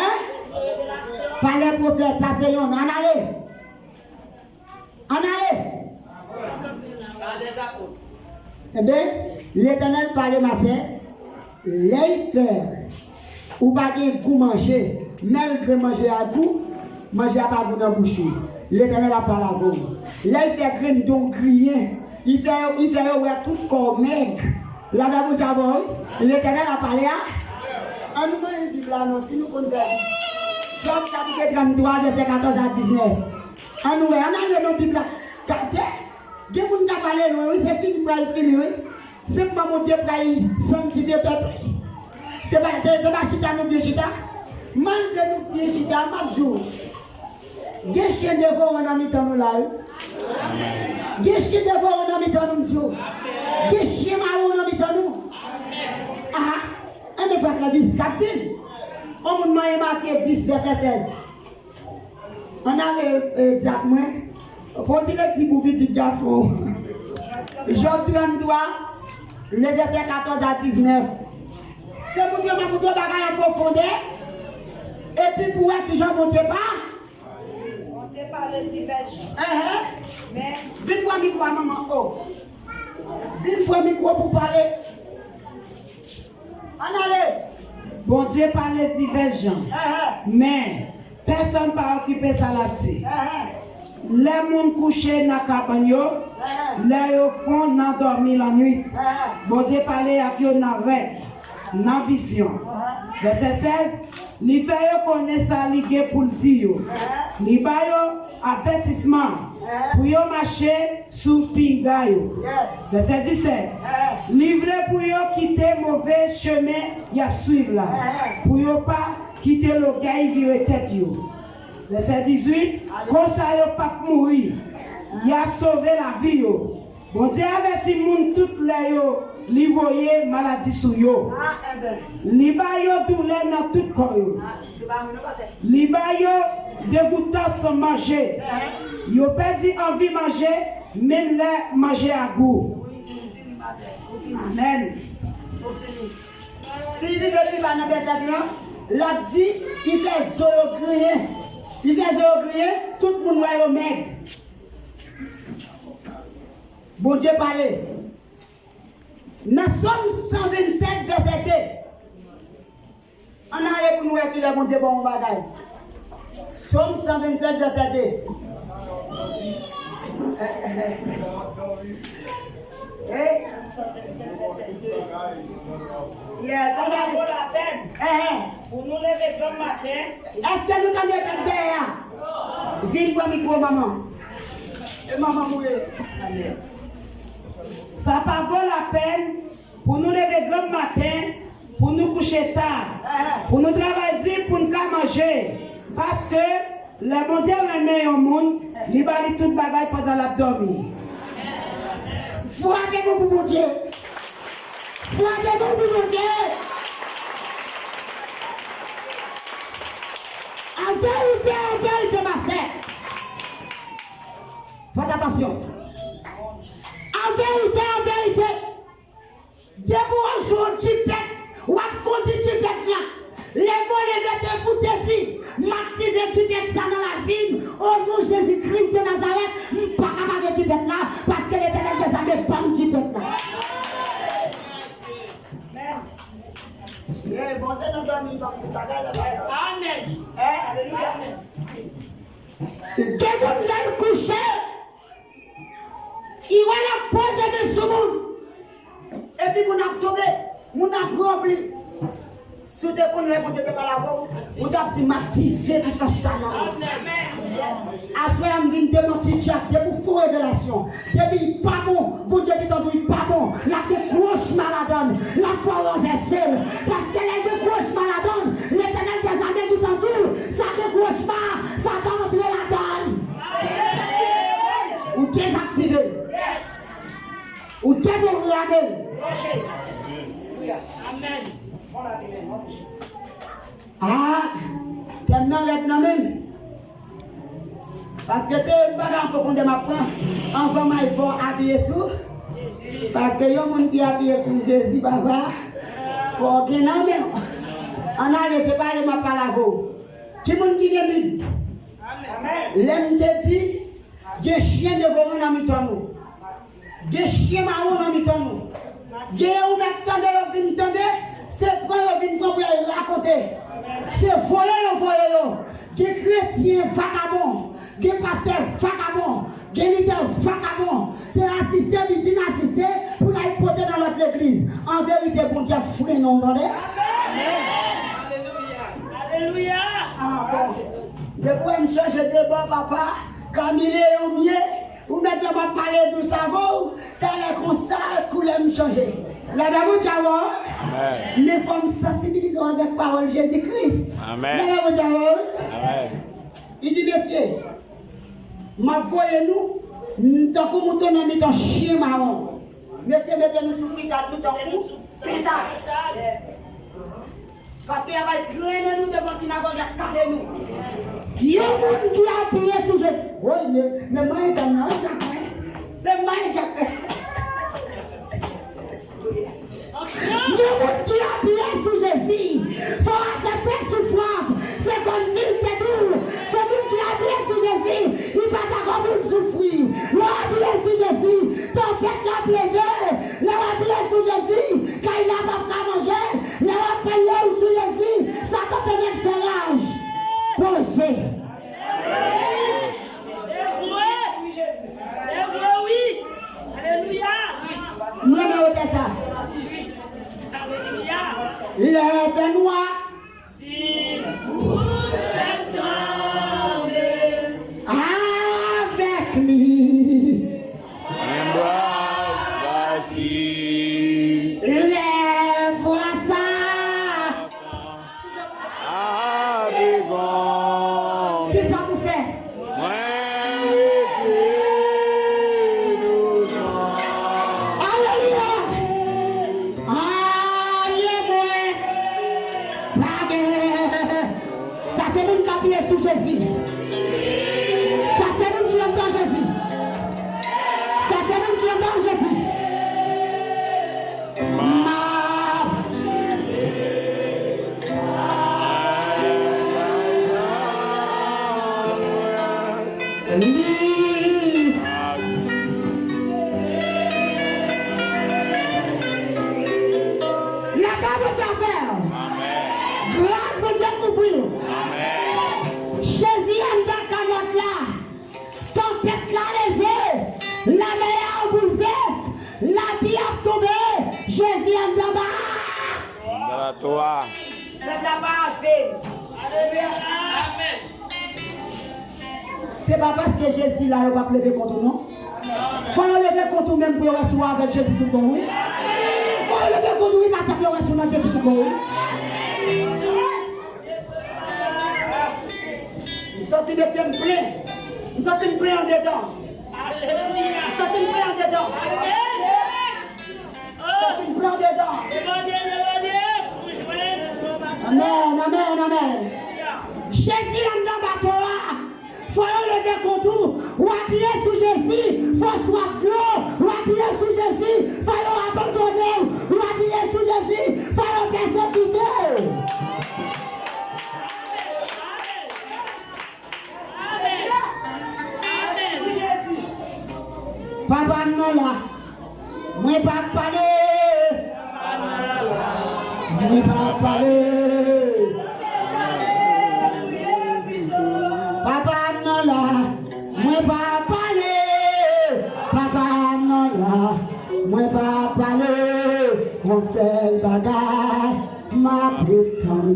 Parler prophète, ça c'est on allez. En allez. Eh bien, l'Éternel parlait, ma sœur, les faire, ou pas de goût manger, malgré manger à goût, manger à pas goût dans la bouche. L'Éternel a parlé à vous. Là, il fait graine donc crier. Il fait tout comme maigre. Là, vous savez, l'Éternel a parlé à. En nous, il dit là, non, si nous comptons. Job chapitre 33, verset 14 à 19. En nous, on a le nom Bible là. Regardez, il y a des gens qui parlent, oui, c'est fini pour aller finir, oui. C'est pas mon Dieu pour aller sanctifier le peuple. C'est pas chita, nous bien chita. Malgré nous bien chita, mal jour. Des chiens de veau en ami dans là. Des chiens de veau en ami dans nous. Des chiens marrons en ami dans nous. Ah, on ne voit pas la vie captive. On m'a Matthieu 10 verset 16. On a le diable. Faut-il le petit pour petit garçon? Job 33, le verset 14 à 19. C'est pour Dieu, pour toi, bagaille en profondeur. Et puis pour être Jean, mon Dieu, pas. On sait pas les divergences. Mais. Vite pour micro, maman. Oh. Vite pour micro pour parler. On allait. Bon Dieu parle les divergences. Mais personne ne peut occuper ça là-dessus. Les gens couchés dans la cabane, les gens font dormir la nuit. Bon Dieu parle à qui on a rêve, dans la vision. Verset 16, il fait connaître ça, il pour le dire. Il fait avertissement pour marcher sous pingayo. Verset 17, livré pour quitter mauvais chemin, il y a suivre là. Pour ne pas quitter le gars, il vire tête. Verset 18, comme ça, il ne pas mourir. Il a sauvé la vie. Bon Dieu avertit les gens toutes les li voye maladie sur yo. Li ba yo douleur dans tout corps. Li ba yo dégoûtant sans manger. Yo perdu envie manger, même les manger à goût. Amen. Si il veut vivre dans le l'a dit, il fait zorogrien. Il fait zorogrien, tout le monde va au maigre. Bon Dieu parlait. Dans Somme 127, verset 2. On a pour nous que le bon Dieu bon bagaille. Somme 127, verset 2. Ça va vaut la peine pour nous lever comme matin. Est-ce que nous avons des derrière? Viens pour le micro, maman. Et maman mouille. Ça va vaut la peine pour nous lever comme matin, pour nous coucher tard, pour nous travailler, pour nous manger. Parce que le bon Dieu remet au monde, il va aller tout bagaille pendant l'abdomen. Frappez-vous pour mon Dieu. Frappez-vous pour mon Dieu. En vérité, ma sœur. Faites attention. En vérité, de vous jouer un petit pet, ou à conduire petit pet là. Les mots les pour te dire, m'activer petit pet ça dans la vie, au nom de Jésus-Christ de Nazareth, je ne suis pas capable de petit pet là, parce que l'Éternel des armées pas un petit pet là. Bon, c'est notre ami, Amen. Alléluia. Que vous l'avez couché, il va la poser de ce monde. Et puis, vous n'avez tombé, vous n'avez rempli. Si vous avez dit que par la voix, vous avez dit m'activer pour ça. Assoyez me dit de mentir, de vous faux révélation. Depuis pas bon, vous dites que vous pas bon. La grosse maladone, la foi renversée. Parce que les grosses maladone, l'Éternel des armées tout en tout, ça te grosse pas, ça t'a entré la donne. Ou désactiver. Ou déborder. Amen. Ah, t'aimes non l'être même. Parce que c'est pas grand profond de ma prendre. Enfant, il faut habiller sous. Parce que y a un monde qui habille sous Jésus, papa. Faut qu'il n'en même. On a laissé parler ma parole. Qui monde qui vient vite? L'aime te dit, des chiens de volant dans mi nous. Des chiens marrons dans mi nous. Des ou maintenant c'est pour venir raconter. C'est voler. Des chrétiens vagabonds, des pasteurs vagabonds, des leaders vagabonds. C'est assister, ils viennent assister pour aller porter dans notre église. En vérité, bon Dieu, frère, non, entendez? Alléluia. Ah bon. Depuis me changer de bon papa, comme il est au mieux, ou maintenant on va parler du savon, t'as l'air comme ça, couler me changer. La Bible dit nous sommes sensibilisés avec la parole Jésus-Christ. Amen. La Bible dit Amen. Il dit, messieurs, ma voyez-nous, tant que nous sommes mis en chien marron. Messieurs, mettez-nous sous pétard tout en coup. Pétard. Parce qu'il y a des traîner nous devant la synagogue, calé nous. Il y a un monde qui a payé tout Jésus. Oui, mais moi, je suis là. Mais moi, je suis là. Il y a un monde qui a payé tout Jésus. Il faut accepter souffrance. C'est comme s'il était doux. C'est lui qui a payé tout Jésus. Il va pas comme souffrir. Il a payé tout Jésus. Ton père l'a plaidé. Il a payé tout Jésus. Quand il n'a pas mangé, il a payé tout Jésus. Ça te met le serrage. Projet. Nous avons fait ça. Les Benoît. Avec lui. Les voisins. Qu'est-ce que ça vous fait? Ça c'est nous qui avons tout Jésus. Ça c'est nous qui avons Jésus. Ça c'est nous qui avons Jésus. La table de faire. Grâce de Dieu couvrir. Jésus en dans canotte là. Tempête là levée. La mer en bouleverse. La vie a tombé. Jésus en dans bas. C'est là-bas à faire. C'est pas parce que Jésus là, il va plaider contre nous. Faut lever contre nous même pour recevoir avec Jésus tout le monde. Faut lever contre nous parce que recevoir avec Jésus tout le monde. Nous sommes des femmes pleines. Nous sommes pleins en dedans. Nous sommes pleins en dedans. Nous sommes pleins en dedans. Amen, amen, amen. Jésus est dans le bateau. Faut lever contre nous. Ou appuyer sur Jésus. Faut soit clos. Ou appuyer sur Jésus. Faut abandonner. Ou appuyer sur Jésus. Faut persécuter. Papa non là. Moi pas parler. Moi pas parler. Papa non là. Moi pas parler. Papa non là. Moi pas parler. On fait bagarre. Ma putain.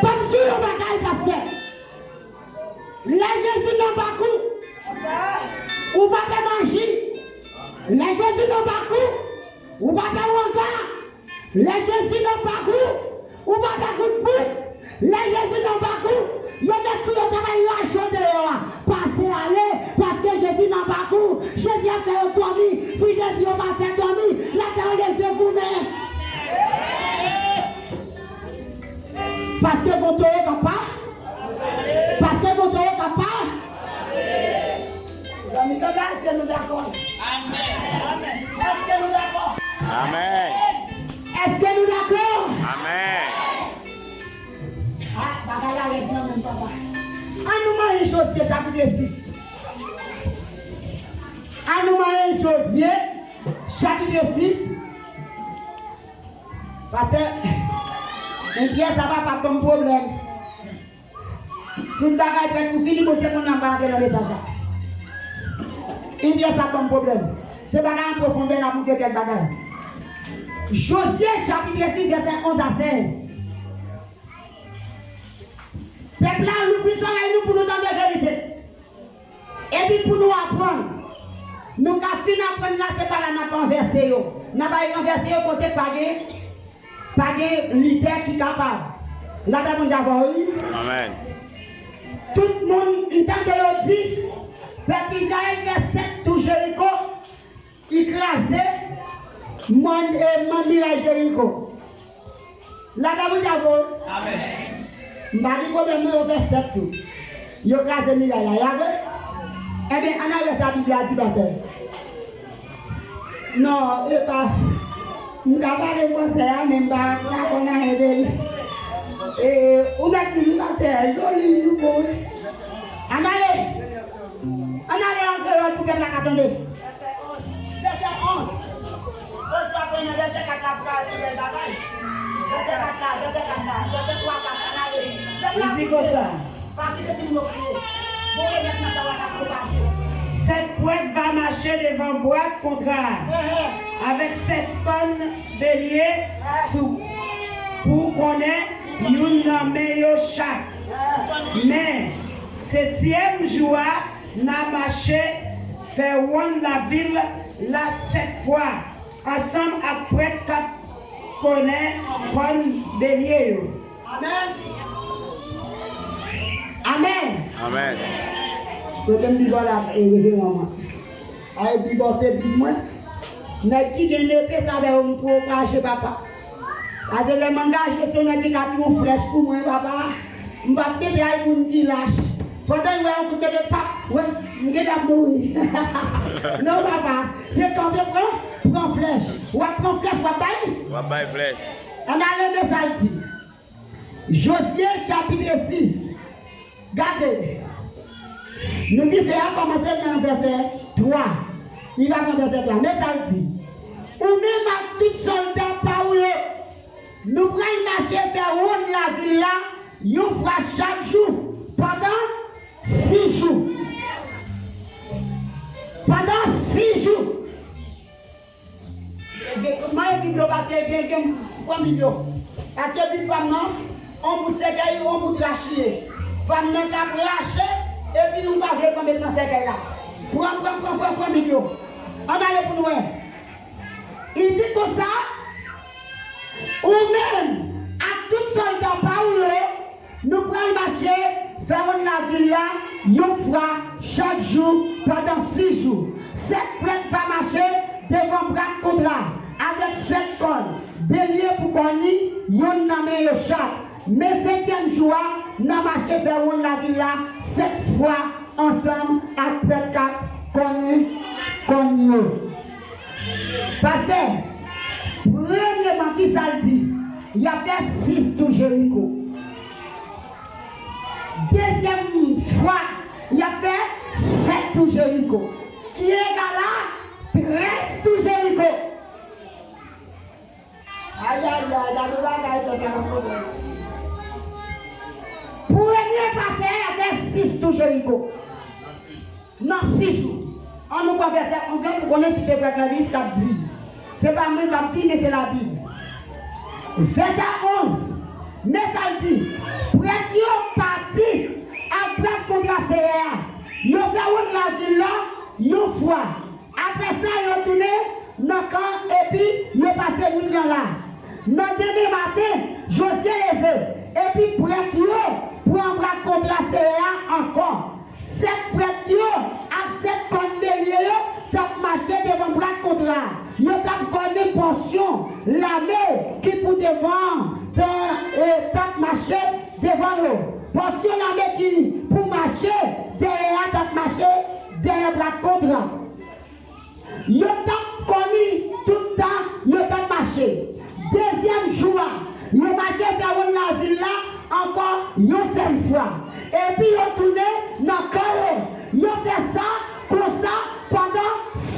Pas sûr bagarre passé. La Jésus n'a pas coup. Ou pas de manger. La Jésus n'a pas coup. Ou pas de regard. La Jésus n'a pas coup. Ou pas de coup de bout. La Jésus n'a pas coup. Il y a des qui ont travaillé à chanter. Passez aller. Parce que Jésus n'a pas coup. Jésus a fait un dormi. Si Jésus n'a pas fait dormi, la terre les fait boumer. Parce que vous êtes capable. Parce que vous êtes capable. Est-ce que nous d'accord? Amen. Est-ce que nous d'accord? Amen. Est-ce que nous d'accord? Amen. Ah, papa, là, les gens, même papa. En nous une chose, chapitre 6. En nous une chose, chapitre 6. Parce que, une pièce, ça va pas comme problème. Tout le bagage peut pour finir, c'est mon embarqué dans le message. Il y a ça comme problème. C'est pas en profondeur là pour que quel bagage. Josué chapitre 6, verset 11 à 16. Peuple là, nous puissions nous pour nous donner la vérité. Et puis pour nous apprendre. Nous avons fini d'apprendre là, c'est pas là, nous n'avons pas inversé. Nous n'avons pas inversé côté pas de leader qui est capable. La dame d'Avoy. Amen. Tout le monde, il t'a dit, peuple Israël, les 7 tout Jéricho, écrasé, Mami la Jéricho. La dame d'Avoy. Amen. Mari problème nous fait 7 tout. Il écrasé Mila là, y avait. Eh bien, on avait sa Bible à dire non, et pas. Nous n'avons pas de conseils, même pas qu'on a aidé. Et on a dit, joli, nous faut. On allait encore pour que la attendez. Verset 11. Verset 4 verset 3, Il dit comme ça. Cette boîte va marcher devant boîte contraire avec 7 tonnes bélier pour qu'on ait une nommée chaque. Mais 7e jour n'a marché faire one la ville la 7 fois ensemble après 4 connaît comme bélier. Amen. Amen. Amen. Je vais me dire là, et maman. Aïe, c'est moi. Mais qui gagne l'épée, ça va me propager, papa. Parce que les mangages sont indicatifs flèche pour moi, papa. Je vais me dire à une qui lâche. Pendant que je vais me papa, oui, je vais mourir. Non, papa, c'est quand je prends flèche. Ou prends flèche, papa. On va flèche. On a le message. Josué chapitre 6. Regardez. Nous disons, c'est à commencer dans le verset 3. Il va dans le verset 3. Mais ça dit, ou même à tout soldat par où nous prenons marcher vers où la ville là, nous fois chaque jour pendant 6 jours. Pendant 6 jours. Comment est-ce que vous passez bien comme vidéo? Parce que les femmes, on peut se faire, on peut cracher. Femme n'a qu'à cracher. Et puis, on va faire comme dans ce cas-là. Prends vidéo. On allait pour nous. Il dit comme ça, ou même, à tout soldat par où nous prenons marcher, faire la ville là, une fois chaque jour pendant 6 jours. 7 prêtres va marcher devant bras contrat, avec 7 cornes. Bélier pour qu'on y, yon nommé le chat. Mais 7e jour, nous avons marché vers la ville là, 7 fois ensemble après 4 qu'on parce que, premièrement, qui ça dit, il y a fait 6 tout Jéricho. Deuxième fois, il y a fait 7 tout Jéricho. Qui est là, 13 tout Jéricho. Aïe, aïe, aïe, premier passé, il y a fait 6 tout Jéricho. Non, 6 jours. On nous voit verset 11 pour connaître si c'est vrai que la vie, ça dit. C'est pas moi comme si, mais c'est la Bible. Verset 11. Mais ça dit, prêtre parti après contre CA. Ils ont fait la ville là, ils ont foi. Après ça, ils ont tourné dans le camp et puis ils ont passé une là. Dans le demain matin, Josué levé. Et puis prêtre pour embrasser contre CA encore. 7 prêtres à 7 condamnés, t'as marché devant bras contrat. Yo t'as connu portion, l'armée qui pour devant, t'as marché devant eux. Portion l'armée qui pour marcher, derrière t'as marché, derrière bras contrat. Yo t'as connu tout le temps, yo t'as marché. Deuxième jour, yo marché vers la ville là, encore une seule fois. Et puis ils ont tourné dans le carreau. Ils ont fait ça, comme ça, pendant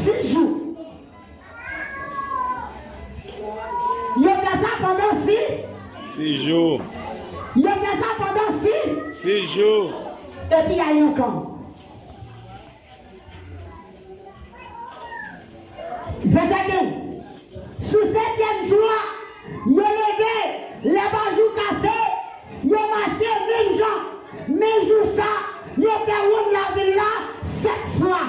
6 jours. Ils ont fait ça pendant 6 jours. Ils ont fait ça pendant 6 jours. Et puis il y a eu un camp. Verset 15. Sous 7e jour, ils ont levé les bajous cassés. Ils ont marché même gens. Mais jour ça, il y a fait la ville là 7 fois.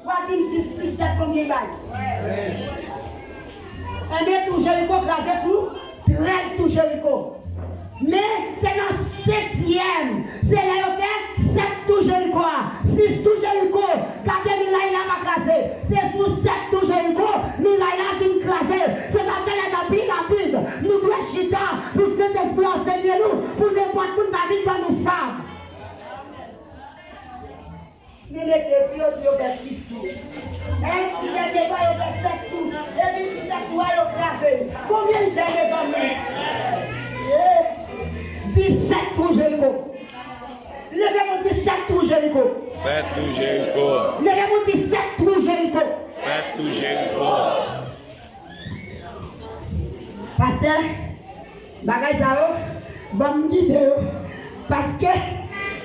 Voici 6 plus 7 combien de balles? Et bien, tout Jéricho crasé sous 13 tout Jéricho. Mais c'est dans 7e. C'est là où fait 7 tout Jéricho. 6 tout Jéricho. Quand Milaïla va craser. C'est pour 7 tout Jéricho. Milaïla qui craser. C'est la belle rapide. Nous devons chita pour cet esprit enseigner nous. Pour ne pas nous nous femmes. Nous nécessitons Dieu faire 6 tours. Est-ce qu'il y a des gars qui ont fait 7 tours? Et puis si 7 tours, ils ont craser. Combien de gens les hommes? 17 pour Jéricho. Levez-moi 17 pour Jéricho. 7 pour Jéricho. Levez-moi 17 pour Jéricho. 7 pour Jéricho. Pasteur, bagay sa yo, bon m'guide yo. Parce que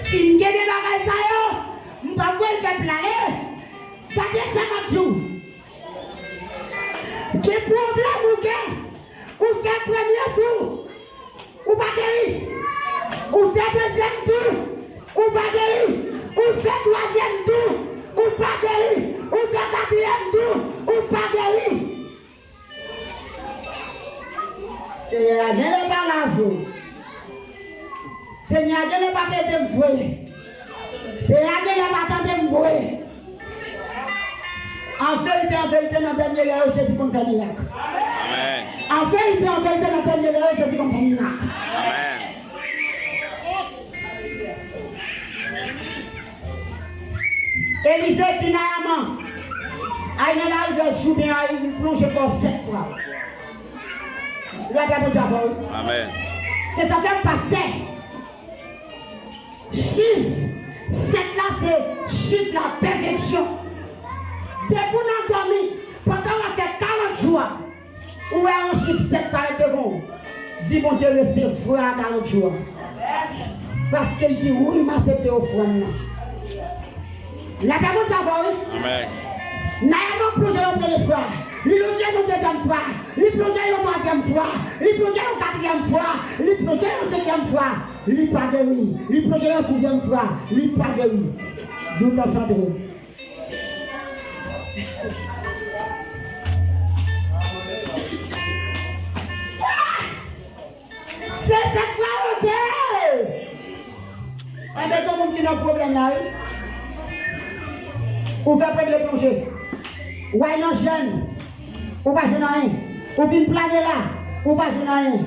si m'guide bagay sa yo, m'pa voye peuple aller. Gardez 50 jours. Quel problème ou fait premier tour? Ou pas guéri, ou fait deuxième tour, ou pas guéri, ou fait troisième tour, ou pas guéri, ou fait quatrième tour, ou pas guéri. Seigneur, je n'ai pas la vous. Seigneur, je n'ai pas fait de vous. Seigneur, je n'ai pas tenté de vous. En vérité, dans le dernier lieu, Jésus compte un miracle. Amen. En vérité, dans le dernier lieu, Jésus compte un miracle. Amen. Élisée dit Naaman, aïe là, il joue bien, il plonge encore 7 fois. Amen. C'est un pasteur. Chiffre, 7 là, c'est chiffre la perfection. C'est pour nous dormir, pendant qu'on fait 40 jours, où est un chiffre 7 par devant? Dis mon Dieu, recevoir 40 jours. Parce qu'il dit, oui, il m'a accepté au fond. La gamme de Amen. Naïma plongé au première fois, lui plongé au deuxième fois, lui plongé au troisième fois, lui plongé au quatrième fois, lui plongé au cinquième fois, lui pas guéri, lui plongé au sixième fois, lui pas guéri. Nous nous sentons. C'est cette fois on est tout le monde qui n'a pas de problème là. Ou fait premier plongée. Ou est non jeune. Ou pas jeune rien. Ou vient planer là. Ou pas jeune rien.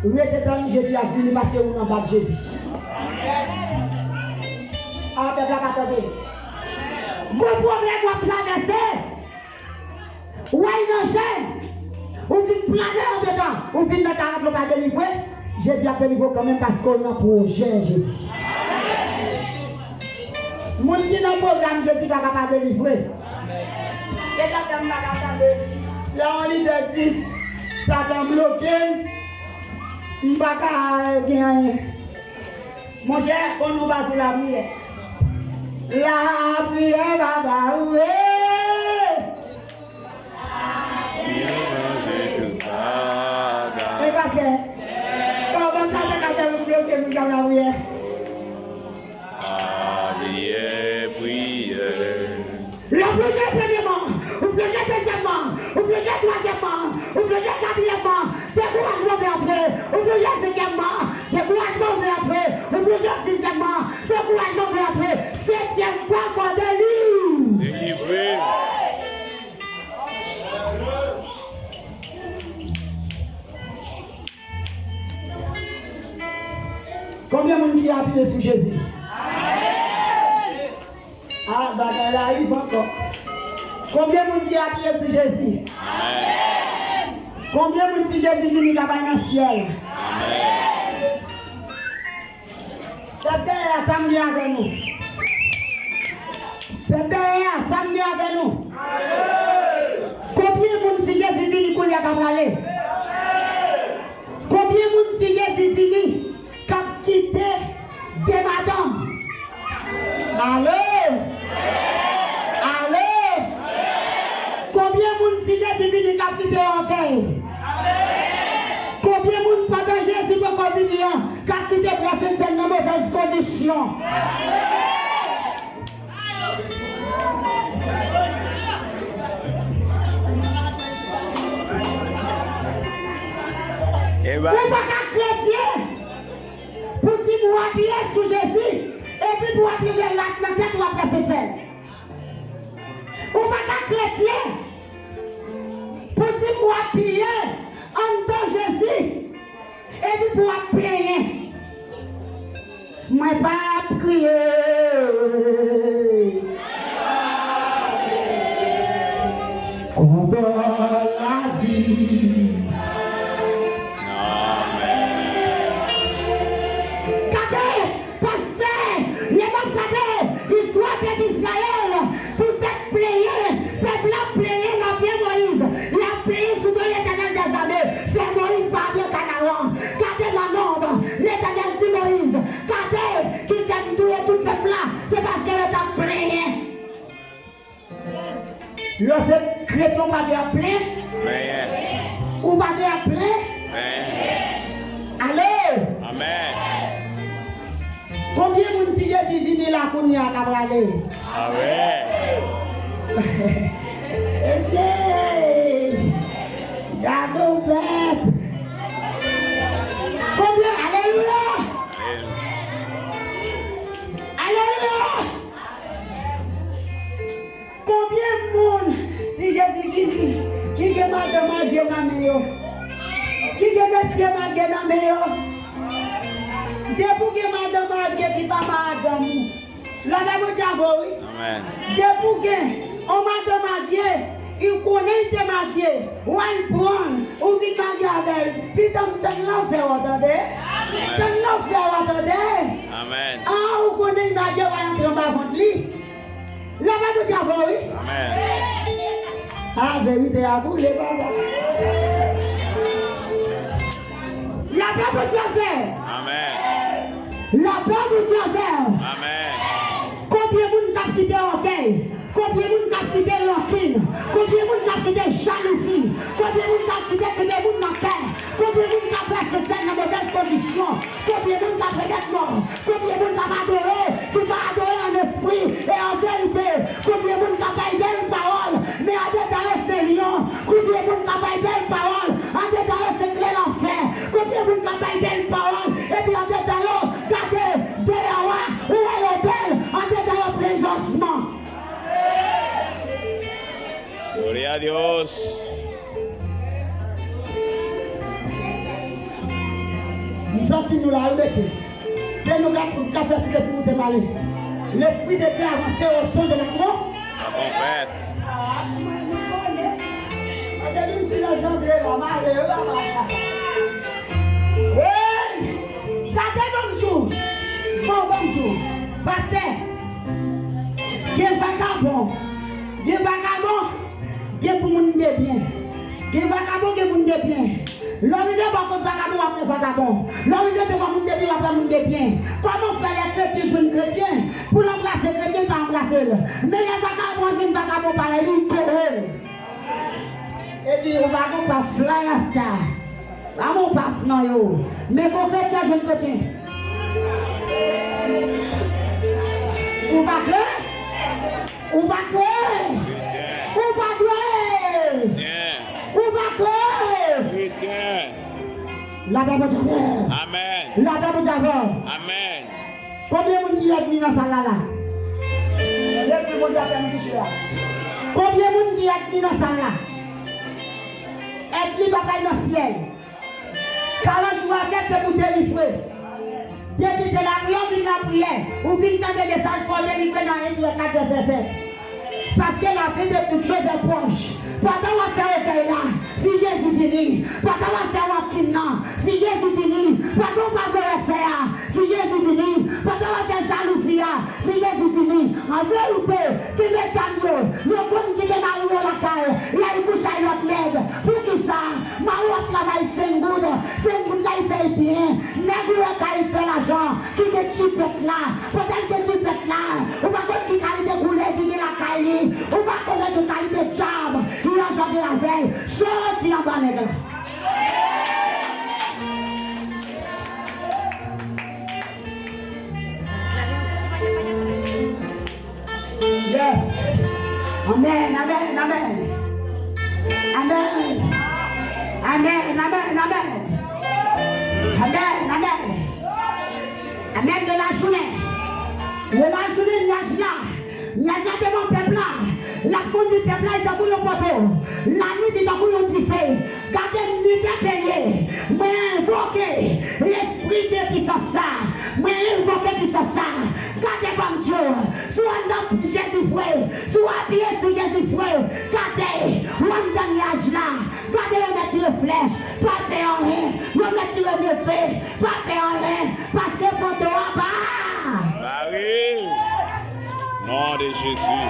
Ou est dans Jésus a fini parce que vous n'en pas de Jésus. Ah, peuple, attendez. Gros problème, ou traverser. Ou est non jeune. Ou vient planer en dedans. Ou vient mettre à la pas délivrer. Jésus a délivré quand même parce qu'on a projet Jésus. Mon qui dans le programme, Jésus va pas délivrer. Et ça fait mal à là, on lui dit, ça va bloquer. Je ne vais pas gagner. Mon cher, on nous va sur la prière. La prière va barouer. Et parce que, comment ça se fait que bloquer nous dans la prière? Le projet premièrement, le projet deuxièmement, le projet troisièmement, le projet quatrièmement, découragement peut entrer, le projet cinquièmement, découragement peut entrer, le projet sixièmement, découragement peut entrer, septième fois qu'on délivre. Délivré. Combien de monde qui a appuyé sur Jésus? Ah, bah, là, arrive encore. Combien de monde qui a appuyé sur Jésus? Amen. Combien de monde qui Jésus venu là-bas dans le ciel? Amen. Pépé a samedi avec nous. Pépé a samedi avec nous. Combien de monde qui Jésus venu qu'on y a qu'à parler? Combien de monde qui Jésus venu qu'à quitter des madames? Allô? Allô? Combien de monde si Jésus venu capter en terre? Combien de monde pendant Jésus de communion capter placé dans de mauvaises conditions? Ou pas qu'à chrétien pour dire pour appuyer sur Jésus et puis pour appuyer la tête ou après c'est fait. Ou pas qu'à chrétien pour dire pour appuyer en tant Jésus et puis pour appuyer. Moi pas prier. Contre la vie. Israël, pour être payé, peuple a payé dans bien Moïse. Il a payé sous l'éternel des armées. C'est Moïse par Dieu Canaan. Gardez la norme. L'éternel dit Moïse. Gardez qui s'est doué tout le peuple là. C'est parce qu'elle t'a payé. Lorsque chrétien va te appeler, ou va te appeler, allez. Amen. Combien de si Jésus dit là qu'on y a qu'à aller? Ah ouais. Et bien, garde au peuple. Combien? Alléluia. Alléluia. Combien de monde si Jésus dit qui est madame Dieu ma meilleure? Qui est monsieur ma Dieu ma meilleure? C'est pour que madame qui pas madame. La dame oui. Amen. C'est pour que on madame il connaît tes mariés. One point, ou vite marié avec elle. Puis t'en l'enfer, attendez. T'en l'enfer, attendez. Amen. Ah, ou connaît marié, ou un peu avant lui. La dame oui. Amen. Ah, vérité à vous, les papas. La Bible dit Amen. la Bible dit Amen. combien de monde a quitté orgueil, combien de monde a quitté rancune, combien de monde a quitté jalousie, combien de monde a quitté que des monde dans terre, combien de monde a fait se faire dans mauvaise condition, combien de monde a fait d'être mort, combien de monde a adoré, qui va adorer en esprit et en vérité, combien de monde a pas belle parole, mais à détailler c'est lion, combien de monde a pas belle parole, à détailler c'est clé l'enfer, combien de monde a pas belle parole, et puis en détaillant, regardez, derrière, où est le belle, en détaillant plaisancement. Gloria a Dios. Nous sortons nous la remettons. C'est nous qui avons fait ce que nous sommes malés. L'esprit de Dieu avancé au son de la croix. La confête. Bonjour. Bonjour. Pasteur. Qui est vagabond. Qui est vagabond. Qui est pour mon bien. Qui est vagabond, qui est pour mon bien. L'origine est pas contre vagabond après vagabond. L'origine est pas mon bien après mon bien. Comment faire les chrétiens jouer chrétiens pour l'embrasser chrétien pas embrasser. Mais les vagabonds viennent vagabond pareil, ils courent. Et puis on va pas fly à ça. Vamos pas non yo. Mais pour chrétien jouer chrétien. On va créer. On va créer. On va créer. On va créer. La Bible dit Amen. la Bible dit Amen. combien de monde qui est dans ça là? Combien de monde qui est dans ça là? Est-ce bataille dans le ciel? 40 jours après, c'est pour délivrer. Depuis c'est la prière, vient la prière. Ou vient dans des messages pour délivrer dans 1 4 verset. Parce que la vie de toutes choses est proche. Pendant qu'on fait le là, si Jésus bénit, pendant qu'on fait un client, si Jésus bénit, pendant qu'on fait le faire, si Jésus bénit, pendant qu'on fait jalousie, si Jésus bénit, en vérité, qui met dans le monde qui démarre la caille, il y a une bouche à l'autre l'aide. Pour qui ça? Ma ouate travaille 5 gouttes, 5 gouttes qui fait bien, négro qui fait l'argent, qui te chip là, peut-être que tu fais là, ou pas que tu as découlé, qui est la caille, ou pas que tu as des jobs. Il a sorti la veille, sorti en bas nègre. Yes. Amen, amen, amen. Amen. Amen, amen, amen. Amen, amen. Amen de la journée. De la journée, il y a de mon peuple là. La conduite du peuple là, il y a beaucoup de poteaux. La nuit, il y a beaucoup de feu. Gardez l'unité payée. Moi, invoquer l'esprit de qui sont ça. Moi, invoquer qui sont ça. Gardez comme Dieu. Soit dans Jésus-Christ. Soit habillé sur Jésus-Christ. Gardez. On donne l'âge là. Gardez, on met les flèches. Pas de en rien. On met les épées. Pas de en rien. Parce que pour toi, bah. Marie. Nom de Jésus.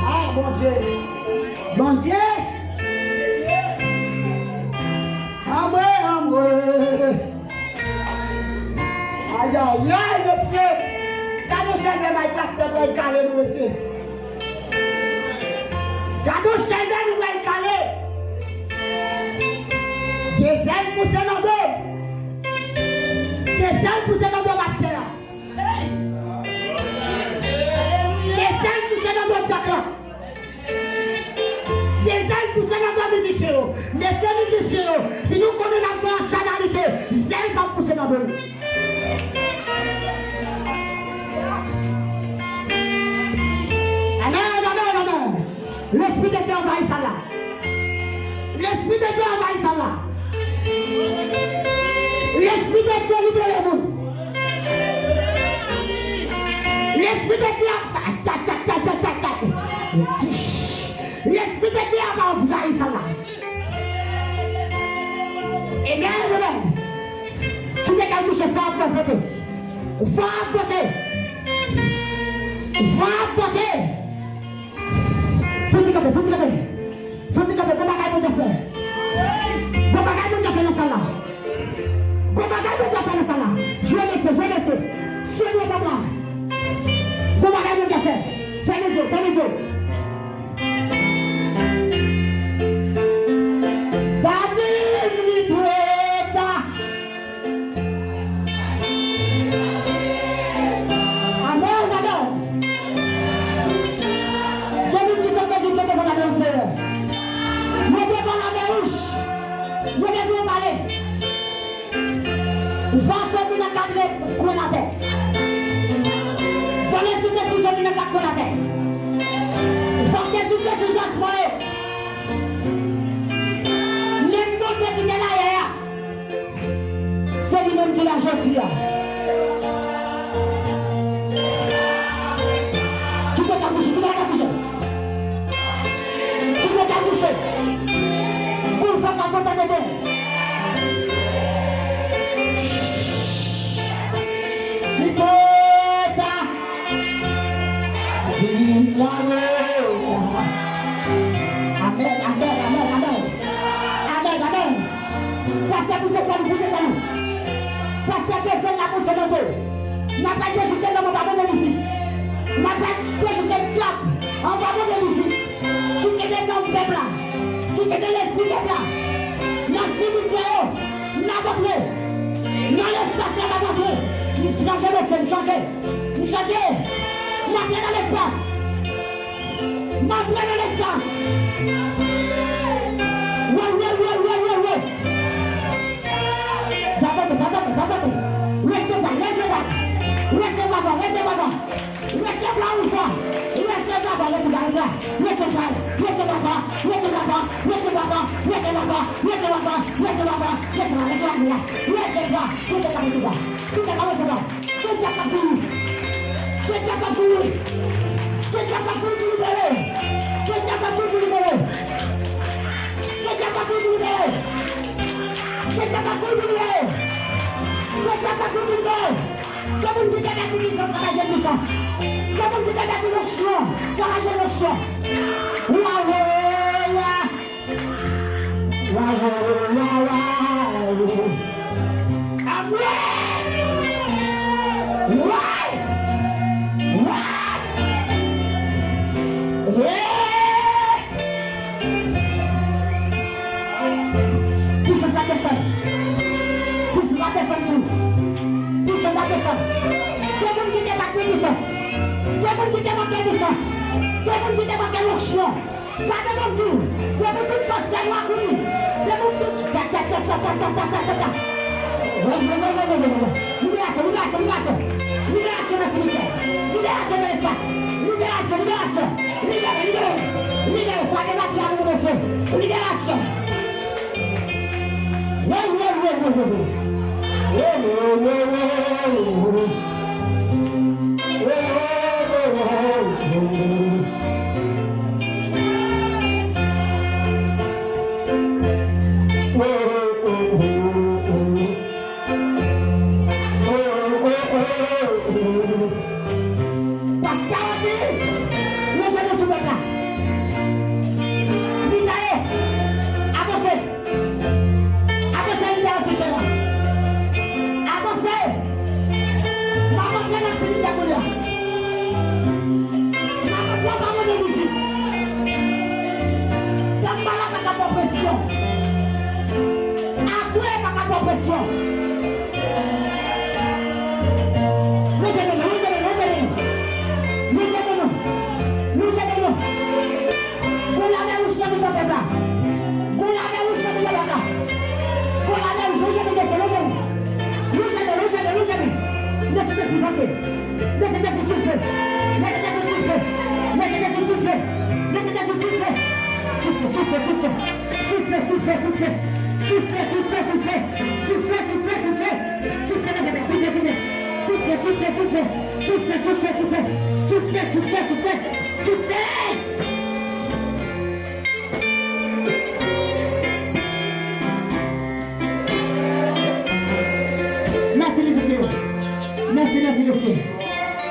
Ah, mon Dieu. Mon Dieu. Amour. Aïe, aïe, aïe, monsieur. Quand nous chaînons ma place de calé, monsieur. Quand nous chaînons, nous allons calé. Des ailes pour se nommer. Des ailes pour se nommer, master. Des ailes pour se nommer, chakra. Des ailes pour se nommer, musicien. Les musiciens, si nous connaissons la chanalité, des ailes vont pousser dans le Amen, amen, amen. L'Esprit de Dieu envahit ça là. L'Esprit de Dieu envahit ça là. L'Esprit de Dieu libère nous. L'Esprit de Dieu L'Esprit de Dieu va envahir ça là. Et bien, tout est calme, je vais apporter. Va apporter. Va apporter. Faut-il comme comment vous avez fait? Comment vous avez fait dans ça là? Comment vous avez fait dans ça là? Je vais laisser. C'est le moment. Comment vous avez fait? Fais les autres. C'est lui-même qui l'a gentil. Qui peut t'accoucher? Pour faire ta compte de Amen. Parce que vous êtes comme parce que personne n'a poussé dans le n'a pas déjouté dans mon bâton de musique. N'a pas déjouté le diable en bâton de musique. Qui était dans le peuple là. Qui était l'esprit peuple là. Dans le cimetière, n'a pas pris. Dans l'espace, n'a pas pris. Nous changeons le ciel, nous changeons. M'entrez dans l'espace. M'entrez dans l'espace. Ouais. C'est pour toute force, c'est moi qui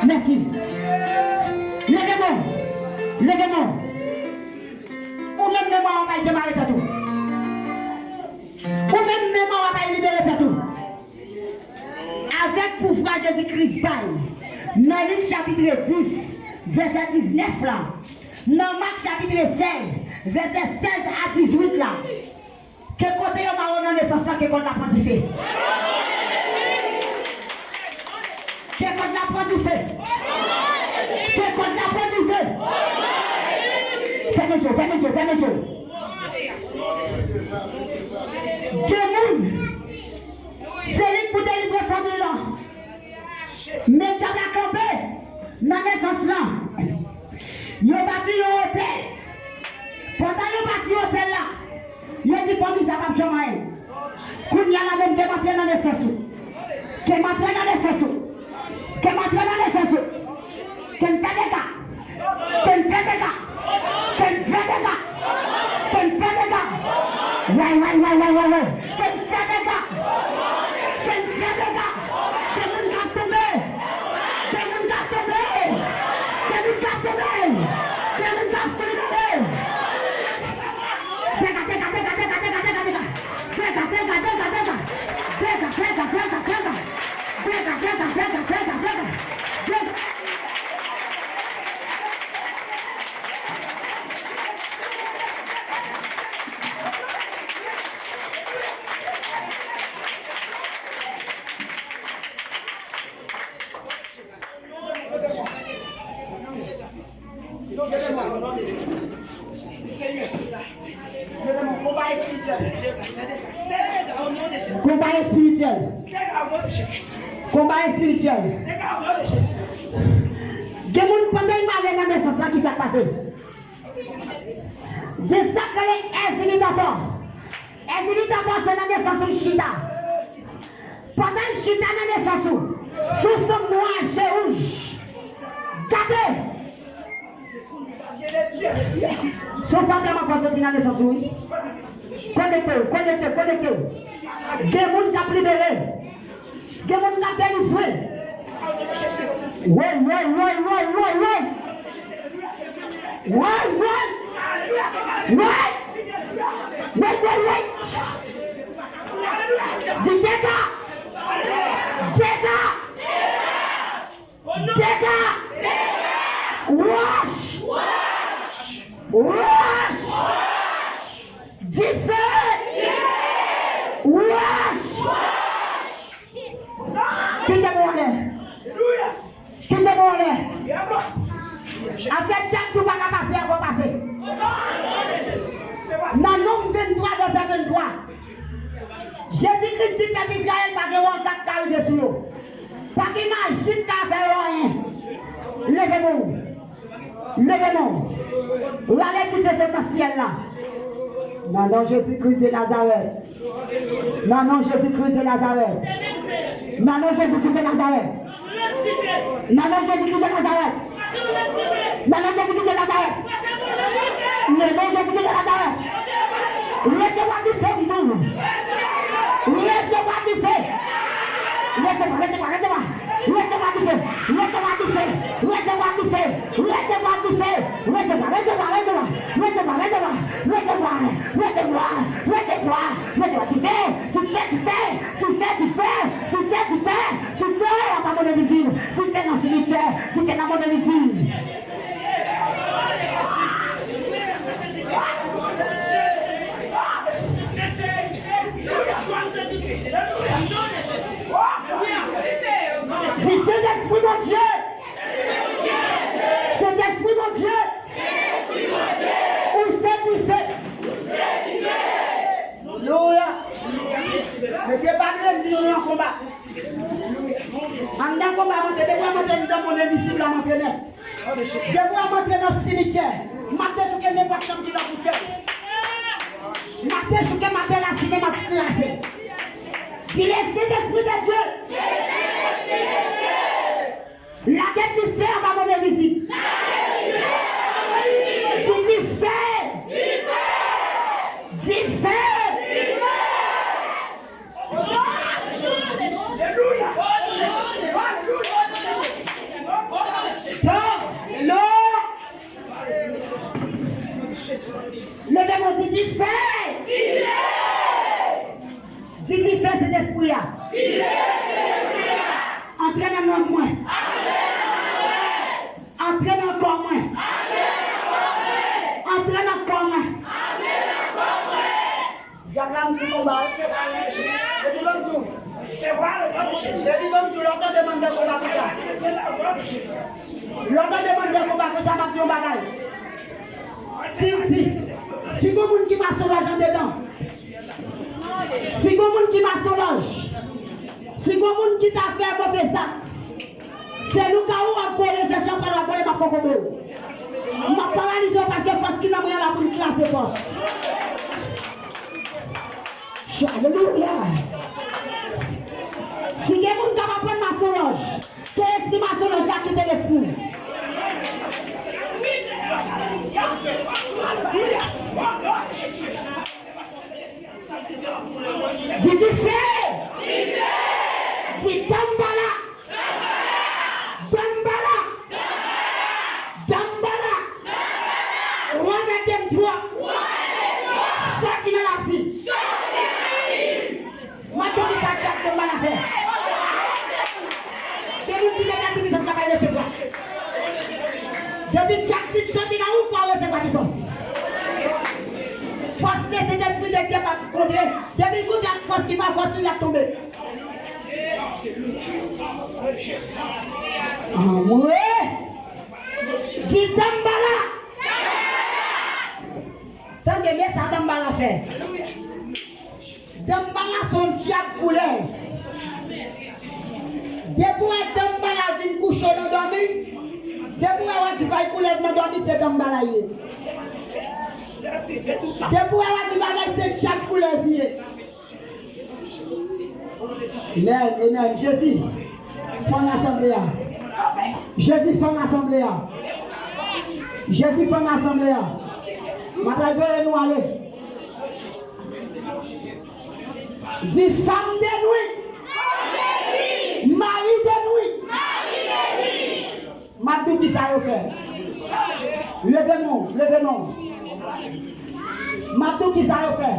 Merci. Levez-moi. Ou même mémoire, on va démarrer tout. Ou même mémoire, on va libérer tout. Avec pouvoir Jésus-Christ, dans Luc chapitre 10, verset 19 là, dans Marc chapitre 16, verset 16 à 18 là, que côté on m'a donné naissance là, que qu'on a pas du fait. Que qu'on a pas du fait. Que qu'on a pas du fait. Fermez-le. C'est lui pour délivrer la famille là. Mais tu as campé dans la naissance là. Ils ont bâti un hôtel. Pendant qu'ils ont bâti un hôtel là, ils ont dit famille ça va me changer. Quand il y a la même qui m'a dans la naissance. Qui m'a dans la naissance. Qui m'a dans la naissance. Qui me fait des gars. Qui me fait des gars. Qui me fait des gars. Qui me fait des gars. Ouais. Qui me fait des gars. Combat spirituel. Des gens pendant qu'ils m'avaient dans la naissance qui s'est passé. C'est ça que les insélitateurs. Insélitateurs, c'est la naissance de Chita. Pendant le Chita dans la naissance, sous son noir, c'est rouge. Gardez. Son père m'a pas sorti dans la naissance, oui. Connectez-vous. Des gens qui ont libéré. Des gens qui ont délivré. Ouais. Avec Jack, tout va passer, on va passer. Dans le nom 23, verset 23. les petits peuple Israël, pas de one cap qui arrive sur eux. Pas de magie qui a fait rien. Levez-nous. Levez-nous. Regardez tout ce potentiel là. Non, non, Jésus-Christ de Nazareth. Non, non, Jésus-Christ de Nazareth. Non, non, Jésus-Christ de Nazareth. Non, non, Jésus-Christ de Nazareth. Non, non, Jésus-Christ de Nazareth. Non, non, Jésus-Christ de Nazareth. Laissez-moi du feu, non. Laissez-moi du feu. Laissez-moi du feu. Laissez-moi du feu. Laissez-moi du feu. Laissez-moi du feu. Laissez-moi du feu. Laissez-moi, laissez-moi, laissez-moi. Laissez-moi, laissez-moi. Laissez-moi, laissez-moi. Laissez-moi. Laissez-moi du feu. Tu fais, tu fais. Tu fais, tu fais. Tu fais, tu fais. Tu fais dans mon invisible. Tu fais dans le cimetière. Tu fais dans mon invisible. C'est l'esprit mon Dieu. C'est l'esprit mon Dieu. Où c'est qui fait? Alléluia. Mais c'est pas bien de nous en combat. En un combat, on devait monter dans mon invisible à m'entraîner. Je dois monter dans le cimetière. Matin, je ne vais pas changer la bouteille. Matin, je vais mater la ciné, ma classe. Il est l'esprit de Dieu. La tête du fer va mon invisible. Tu dis fait. Dis fait. Levez mon petit fait. Dis fait cet esprit-là. Entraîne-moi moins. Entraîne encore moins. Entraîne encore moins. J'acclame du combat. Je dis comme tout. Je dis comme tout. L'autre demande de combat pour ça. L'autre demande de combat pour ça, ma fille, bagaille. Si vous monde qui va sur l'argent dedans. Si vous monde qui va sur l'âge. Si vous monde qui t'a fait mauvais ça. C'est nous qui avons fait les échanges par la voie de ma cocobo. Ma paralysée parce que qu'il a moyen la pour une classe de poche. Alléluia. Si vous monde qui va prendre ma solange. Qu'est-ce que ma solange a quitté l'esprit? Dis fait. Dis Dambala. Dambala. Dambala. Remettez-toi. Sorti dans la vie. Maintenant, il va faire de mal à faire. C'est nous qui avons dit que ça va recevoir. Je dis chaque petite sortie là où pour recevoir du son. Force les esprits de Dieu pas tomber. Je dis que la force qui va forcer la tomber. Ah ouais. Dis Dambala. Tant que bien ça Dambala fait. Dambala son diable couleur. Depuis Dambala vient coucher dans dormir. Depuis avoir qui va couler dans dormir c'est Dambala yé. Depuis avoir qui va c'est diable couleur yé. Amen. Jésus, fond l'assemblée. Jésus, fond l'assemblée. Jésus, fond l'assemblée. Maintenant, nous aller. Dis femme de nuit. Mari de nuit. Maintenant, qui ça y fait? Levez-nous. Maintenant, qui ça y fait?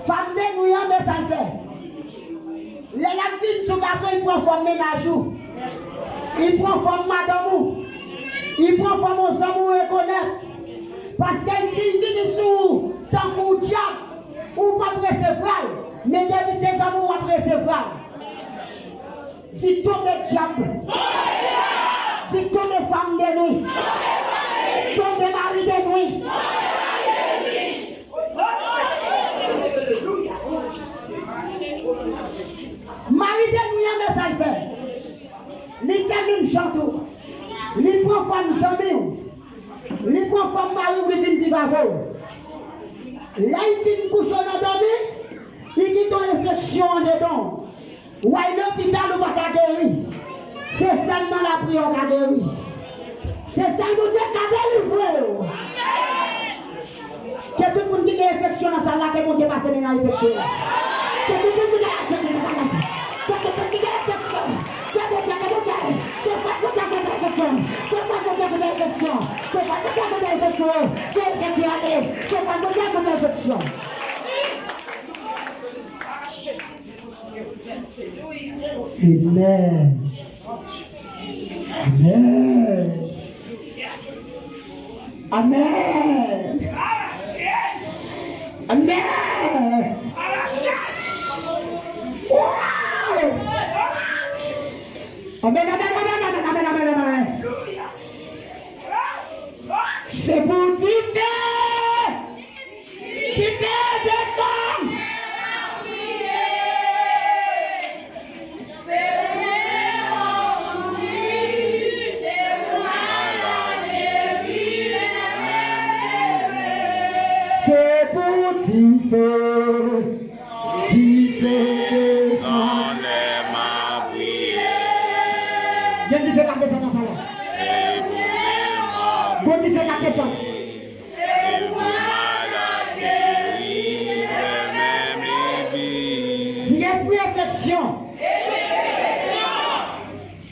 Femme de nuit, on met ça fait. Les lamines sous garçon, ils prennent forme ménage. Ils prennent forme madame. Ils prennent forme aux hommes reconnaître. Parce qu'elle dit sous sans coup diable ou pas recevoir. Mais depuis ces hommes, on va recevoir. Si tombe diable. Si tombe femme de nuit. Tombe mari de nuit. une femme mariée qui vient dire bravo. Là, il vient coucher dans dormir, il dit ton infection dedans. Ou à l'hôpital, on va guérir. C'est seulement la prière qui a guéri. C'est seulement Dieu qui a délivré. Que tout le monde qui a une infection dans sa laque, mon Dieu passe dans l'infection. Que tout le monde qui a une infection dans sa laque. Que tout le monde qui a une infection. Que mon Dieu, que mon Dieu. Que pas mon Dieu, que mon infection. Que pas mon Dieu, que mon infection. Que pas mon Dieu, que mon infection. Que infection arrive. Que pas mon Dieu, que mon infection. Amen. Amen. Amen. Amen. Wow. Amen, amen, amen, amen, amen, amen, amen. C'est pour qui fait des femmes. C'est pour qui fait dans les mabrières. Je dis que la personne dans la salle. Bon, dis que la personne. C'est pour la esprit affection.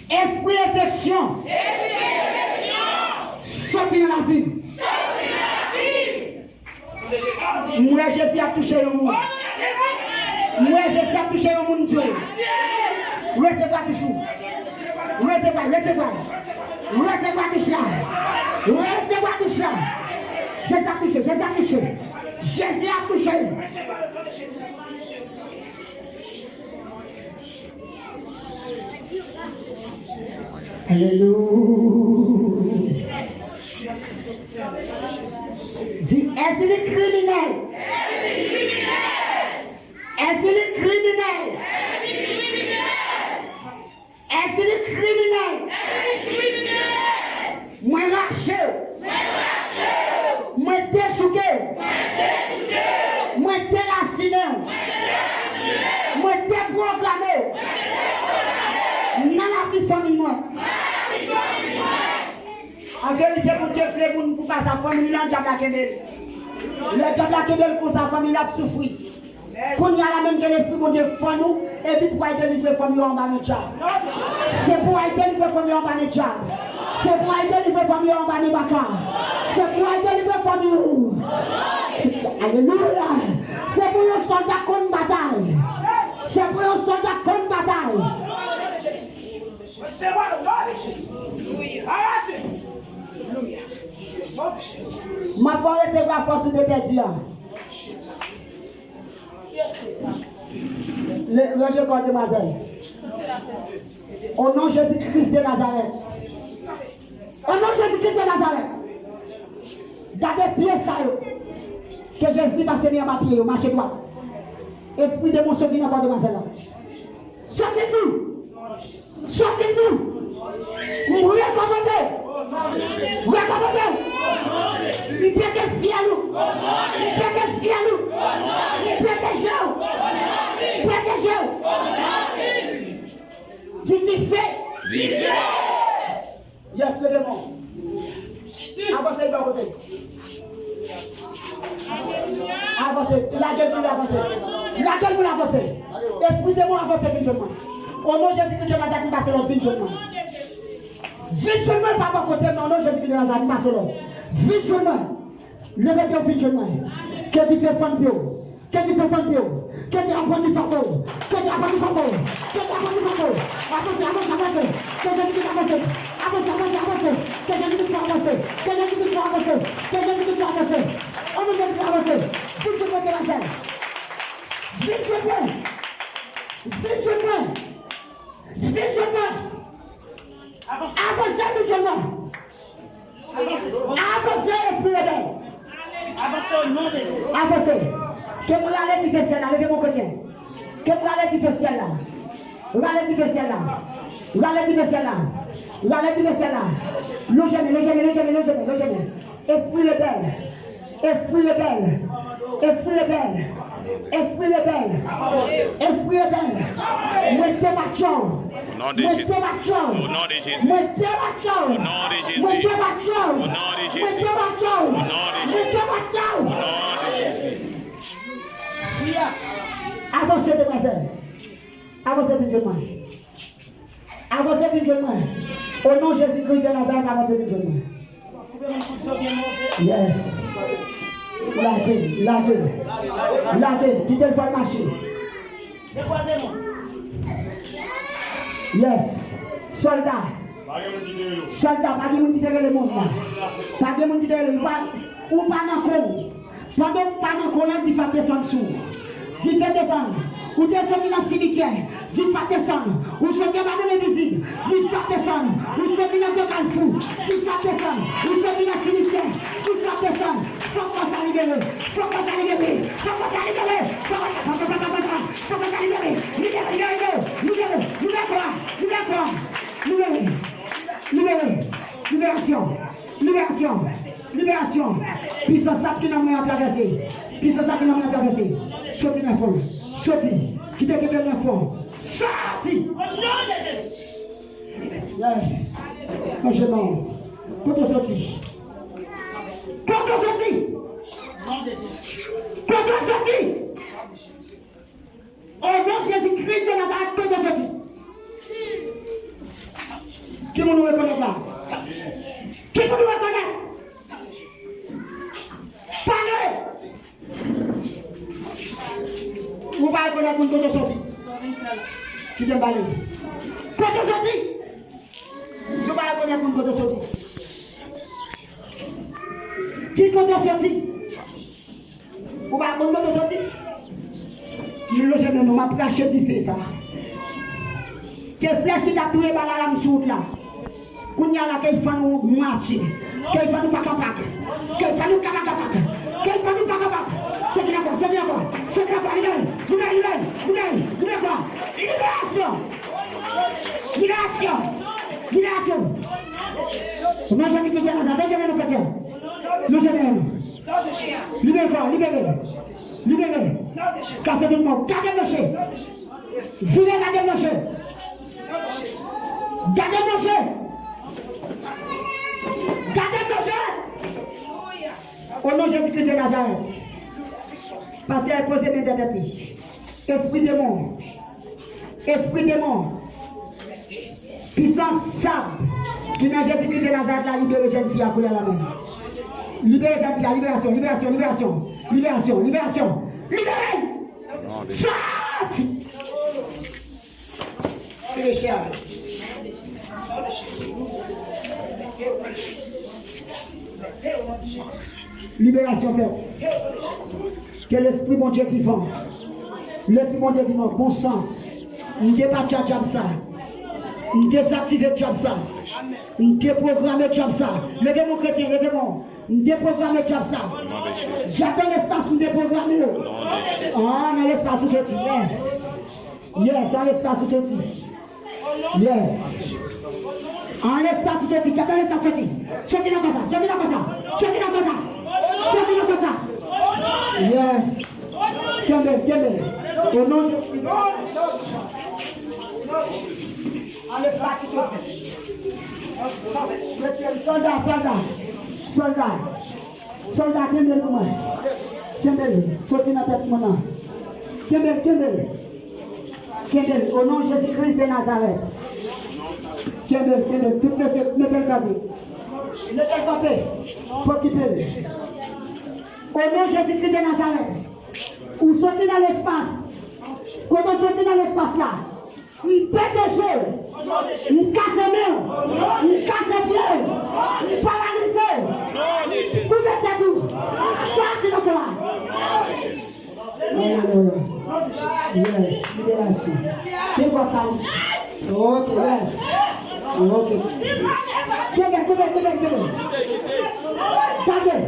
Esprit affection. Sorti dans la vie. Moi, je suis à toucher le monde. Moi, je suis à toucher le monde. Recevez toujours. Recevez tout cela. Recevez tout cela. Je t'ai touché. Jésus a touché. Alléluia. Dis, est-ce le criminel? Est-ce le criminel? Est-ce le criminel? Moi lâché. Moi déchouqué. Moi déraciné. Moi déprogrammé. Dans la vie famille moi. En vérité, pour Dieu, pour pas sa famille, le diable a quitté. Le diable a quitté pour sa famille, a souffert. Quand il y a la même que l'esprit de Dieu pour nous, et puis pour être délivré comme nous en bas de diable. C'est pour être délivré comme nous en bas de diable. C'est pour être délivré comme nous en bas de bacard. C'est pour être délivré comme nous. Alléluia. C'est pour un soldat contre bataille. C'est pour un soldat contre bataille. C'est moi le nom de Jésus. Arrêtez. Ma foi recevra force de tes dieux. Le jeu de demoiselle. Au nom de Jésus-Christ de Nazareth. Au nom de Jésus-Christ de Nazareth. Gardez pied ça. Que Jésus va se mettre à pied. Marchez droit. Esprit de mon sauvé dans la demoiselle. Sortez tout. Sortez tout. Vous recommandez. Recommandez. Il peut être fier. Il peut être fier. Protégez-vous. Protégez-vous. Dis fait. Yes, le démon. Avancez de côté. Avancez. La gueule pour avancer. La gueule pour avancer. Esprit démon avancez vite. Au nom de Jésus-Christ de Nazareth, nous passons vite chemin. Vite chemin, pas mon côté, mais au nom de Jésus-Christ de Nazareth, nous passons vite chemin. Levez-vous vite chemin. Que tu fais fan bio. Que tu fais fan bio. Que tu apprends du fardeau. Que tu apprends du fardeau. Que tu apprends du fardeau. Avancez, avancez, avancez. Que Jésus-Christ avance. Avance, avance, avance. Que Jésus-Christ avance. Que Jésus-Christ avance. Que Jésus-Christ avance. Au nom de Jésus-Christ avance. Vite chemin de la scène. Vite chemin. Vite chemin. Vite chemin. Avancez mutuellement. Avancez, esprit rebelle. Avancez au nom de Jésus. Avancez. Que vous allez du ciel là, levez mon côté. Que vous allez du ciel là. Vous allez du ciel là. Vous allez du ciel là. Vous allez du ciel là. Logez-moi, logez-moi, logez-moi, logez-moi, logez-moi. Esprit rebelle. Esprit rebelle. Esprit rebelle. Esprit rebelle. Esprit rebelle. Mettez ma chambre. Mettez ma chambre. Mettez ma chambre. Mettez ma chambre. Mettez ma chambre. Mettez ma chambre. Avancez, demoiselle. Avancez, musulman. Avancez, musulman. Au nom de Jésus-Christ de Nazareth, avancez, musulman. Yes. Lavez, quittez le marché. Yes. Soldat, pas de monde qui le monde là. Pas de monde qui le monde. Ou pas dans le pendant que pas dans le colon, il faut descendre sous. Il fait descendre. Ou descendre dans le cimetière, il faut descendre. Ou sortir dans l'invisible, il faut descendre. Ou sortir dans le calfou, il faut descendre. Ou sortir dans le cimetière, il faut descendre. Faut qu'on s'en libère. Faut qu'on s'en libère. Faut qu'on s'en libère. Faut qu'on s'en libère. Libération. Puissance qui n'a pas traversé. Sortez ma femme. Sortez. Quittez ma femme. Sortez. Yes. Franchement. Quand on sortit. Au nom de Jésus-Christ de Nazareth, quand on sortit. Qui nous reconnaît là? Qui nous reconnaît? Parlez! Vous ne pouvez pas connaître quand on sortit. Qui vient parler? Quand on sortit. Vous ne pouvez pas connaître quand on sortit. Qui quand on sortit? Vous ne pouvez pas connaître quand on sortit. Nous ne m'a pas acheté du fait ça. Quelle flèche qui t'a tué par la lame sourde là? Qu'on y a là, qu'il faut nous marcher. Qu'il faut nous pas capable. Qu'il faut nous capable. Qu'il faut nous pas capable. C'est bien quoi, libération. Moi j'ai dit que j'ai la deuxième nous chrétiens. Nous sommes libérez. Café de mort, gardez le chien. Gardez le chien. Au nom de Jésus-Christ de Nazareth. Parce qu'elle pose mes têtes. Esprit démon. Puissance sable. Qui n'a Jésus-Christ de Nazareth a libéré jeune fille à couler la main. Libérez jeune fille, libération. Libérez! Sorte! Libération faite. Que l'esprit mon Dieu vivant. L'esprit mon Dieu vivant, bon sens. Il n'est pas job ça. Il désactive job ça. Il déprogramme job ça. Levez-moi chrétien, levez-moi. Il déprogramme job ça. J'attends l'espace pour déprogrammer. Ah, dans l'espace où je dis. Yes, dans l'espace où je dis. Yes. En l'espace où je dis, j'attends l'espace où je dis. Sortez dans ça. Yes. Tiens-le. Au nom de Jésus. En l'espace où je dis. Soldat, tiens-le pour moi. Tiens-le, sortez dans la tête maintenant. Tiens-le. Au nom de Jésus-Christ de Nazareth. Tiens-le, tout le campé. Faut quitter. Au nom de Jésus-Christ de Nazareth. Ou sortez dans l'espace. Quand on sortit dans l'espace là, il pète des choses. Il casse les mains. Il casse les pieds. Il paralyse. Vous mettez tout. Sortez dans toi. Yes, libération. C'est quoi ça? Ok, yes. Ok. Gardez.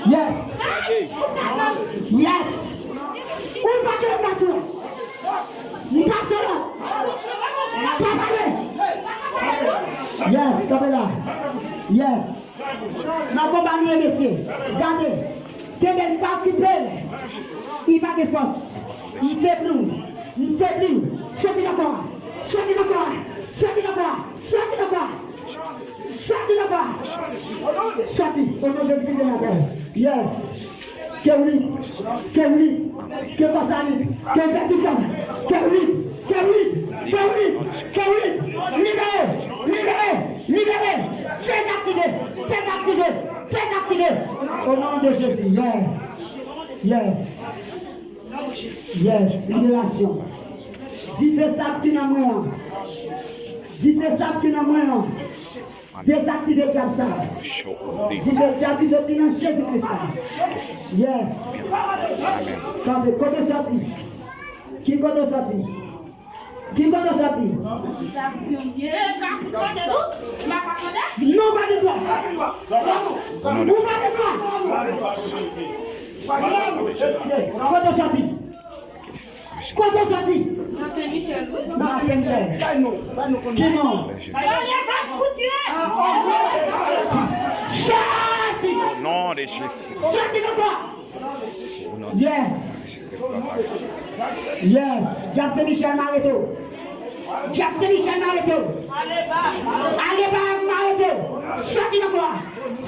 Yes. Où va que le patron? Il passe là. Pas parler. Yes, comme là. Yes. Ma compagnie, messieurs. Regardez. C'est même pas occupé. Il va de force. Il fait plus. Il fait plus. Sortez encore. Sortez encore. Sortez encore. Sortez encore. Sortez encore. Sortez. Au nom de Jésus de Nazareth. Yes. Que oui. Que oui. Que Passalis. Que Vertical. Que oui. Que oui. Que oui. Que oui. Libérez. Libérez. Libérez. Faites activer. Faites activer. Faites activer. Au nom de Jésus. Yes. Yes. Yes. Libération. Dites ça qui n'a moins. Dites ça qui n'a moins. Désactivez comme ça. Dites ça qui n'a moins. Jésus-Christ. Yes. Quand côté sorti. Qui côté sorti? Qui côté sorti? Non, pas de toi. Vous pas de toi. Côté sorti. Côté sorti. Martin-Michel. Qui non? Nom de Jésus. Yes. Yes. Jackson-Michel Mareto. Jackson-Michel Mareto. Allez, Mareto. Sortez de quoi?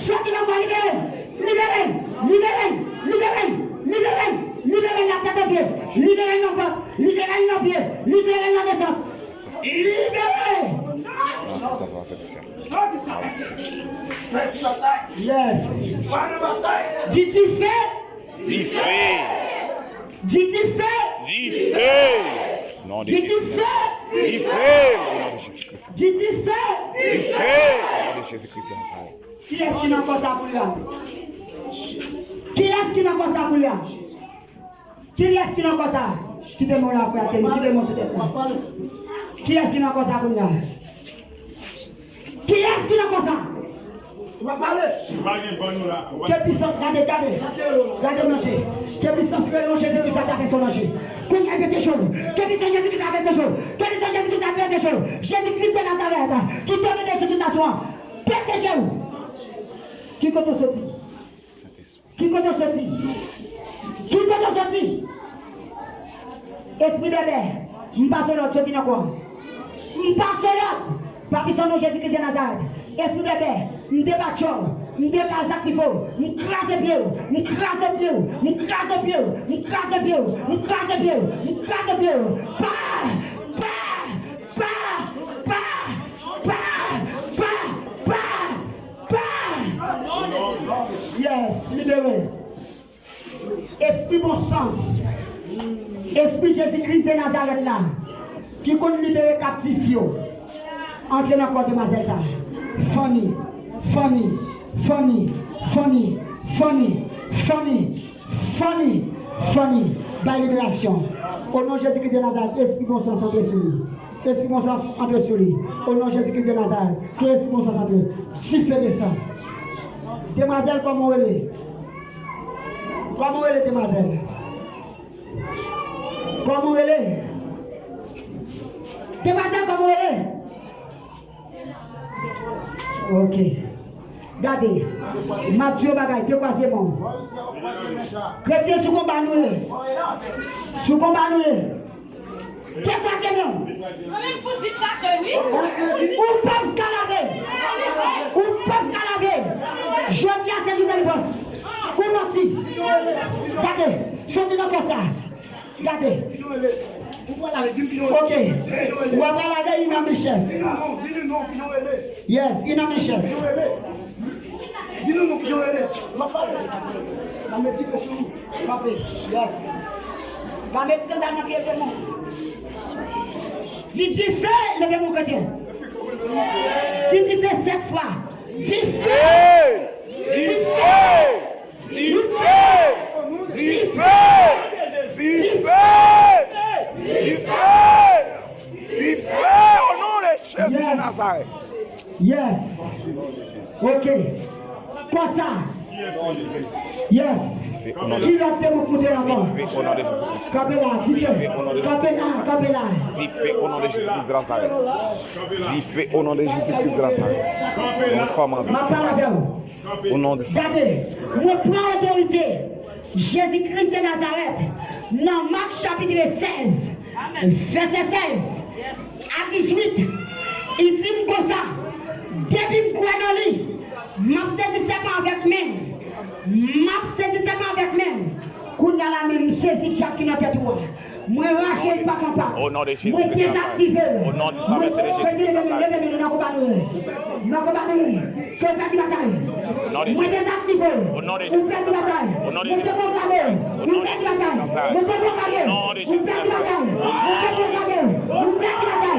Sortez de quoi? Libérez. Libérez. Libérez. Libérez. Libérez. Libérez la tête de pied. Libérez nos forces. Libérez nos pieds. Libérez nos défenses. Libérez. Yes. Dis tu fais. Dis fais. Dis tu fais. Dis fais. Non, Dis tu fais. dis fais. Au nom de Jésus-Christ. Dis tu fais. Dis fais. Au nom de Jésus-Christ. Qui est-ce qui n'a pas ça pour lui? Qui est-ce qui n'a pas ça pour lui? Qui est-ce qui n'a pas ça? Qui te montre la frère? Qui te montre cette frère? Qui est-ce qui n'a pas ça pour lui? Qui est-ce qui n'a pas ça? Quelle puissance? Regardez, regardez. Regardez, manger. Quelle puissance que le Jésus-Christ attaque son manger. Qu'on y a quelque chose. Quelle puissance Jésus-Christ a quelque chose. Quelle puissance Jésus-Christ a quelque chose. Jésus-Christ de Nazareth. Qui te met des situations. Protégez-vous. Qui compte sorti? Qui compte sorti? Qui compte sorti? Esprit de l'air. M'passe l'autre, sorti dans quoi? M'passe l'autre. Par puissance de Jésus-Christ de Nazareth. Esprit de l'air. M'débattion. M'décrase qu'il faut. M'crase pied. M'crase pied. M'crase pied. M'crase pied. M'crase pied. M'crase pied. Pas. Pas. Pas. Pas. Pas. Pas. Pas. Yes, libéré. Esprit bon sens. Esprit Jésus-Christ de Nazareth là. Qui compte libérer captif. Entrez dans le corps de Mazetta. Famille. Famille. Famille. Famille. Famille. Famille. Famille. Famille. Dans libération. Au nom de Jésus-Christ de Nazareth, esprit bon sens entre sur lui. Esprit bon sens entre sur lui. Au nom de Jésus-Christ de Nazareth, esprit bon sens entre. Sifflez de ça. Demoiselle, comment elle est? Comment elle est, demoiselle? Comment elle est? Demoiselle, comment elle est? Ok. Regardez. Mathieu Bagay, que quoi c'est bon? Chrétien, sous combat nous. Sous combat nous. Qu'est-ce que c'est bon? Ou pas calaver. Ou pas calaver. Je dis à cette nouvelle voix. Ou menti. Regardez. Sortez dans ça. Regardez. Ok. On va regarder Ina Michel. Yes, Ina Michel. Dis-nous qui j'aurais l'air. La médecine sur nous. Yes. La médecine dans notre démon. Si tu fais le démon chrétien. Si tu fais 7 fois. Dis fais. Dis fais. Dis fais. Dis fais. Dis fais. Dis fais. Dis fais au nom de Jésus de Nazareth. Yes. Ok. Quoi ça? Yes. Fais au nom de Qui l'a fait mon côté là-bas? Fais au nom de Jésus-Christ. Capella, dis-le. Capella. Dis fais au nom de Jésus-Christ de Nazareth. Dis fais au nom de Jésus-Christ de Nazareth. On commande. Ma parole. Au nom de Regardez, je prends l'autorité. Jésus-Christ de Nazareth. Dans Marc chapitre 16, verset 16 à 18, il dit comme ça. Depuis que je crois dans lui, je saisis seulement avec même. Je saisis seulement avec même. Qu'on a la même saisie Jack qui n'a pas de droit. Moi, je ne pas capable. Au nom de Jésus. Moi, désactivé. Au nom du sang versé de Jésus. Moi, désactivé. Au nom de Jésus. Jésus. Au nom de Jésus. Au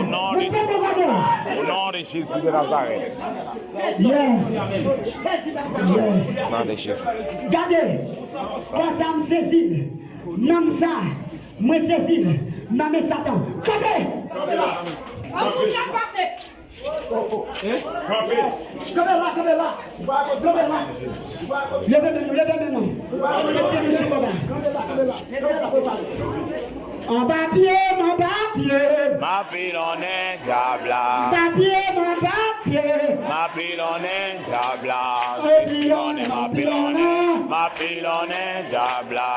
nom de Jésus. Au nom de Jésus de Nazareth. Sang de Jésus. Regardez, quand ça me saisit, non ça, moi saisis, non mais Satan. Regardez! Levez-moi. En papier. Ma pilonne diabla. Papier. Ma pilonne diabla. Ma pilonne diabla. Ma pilonne diabla.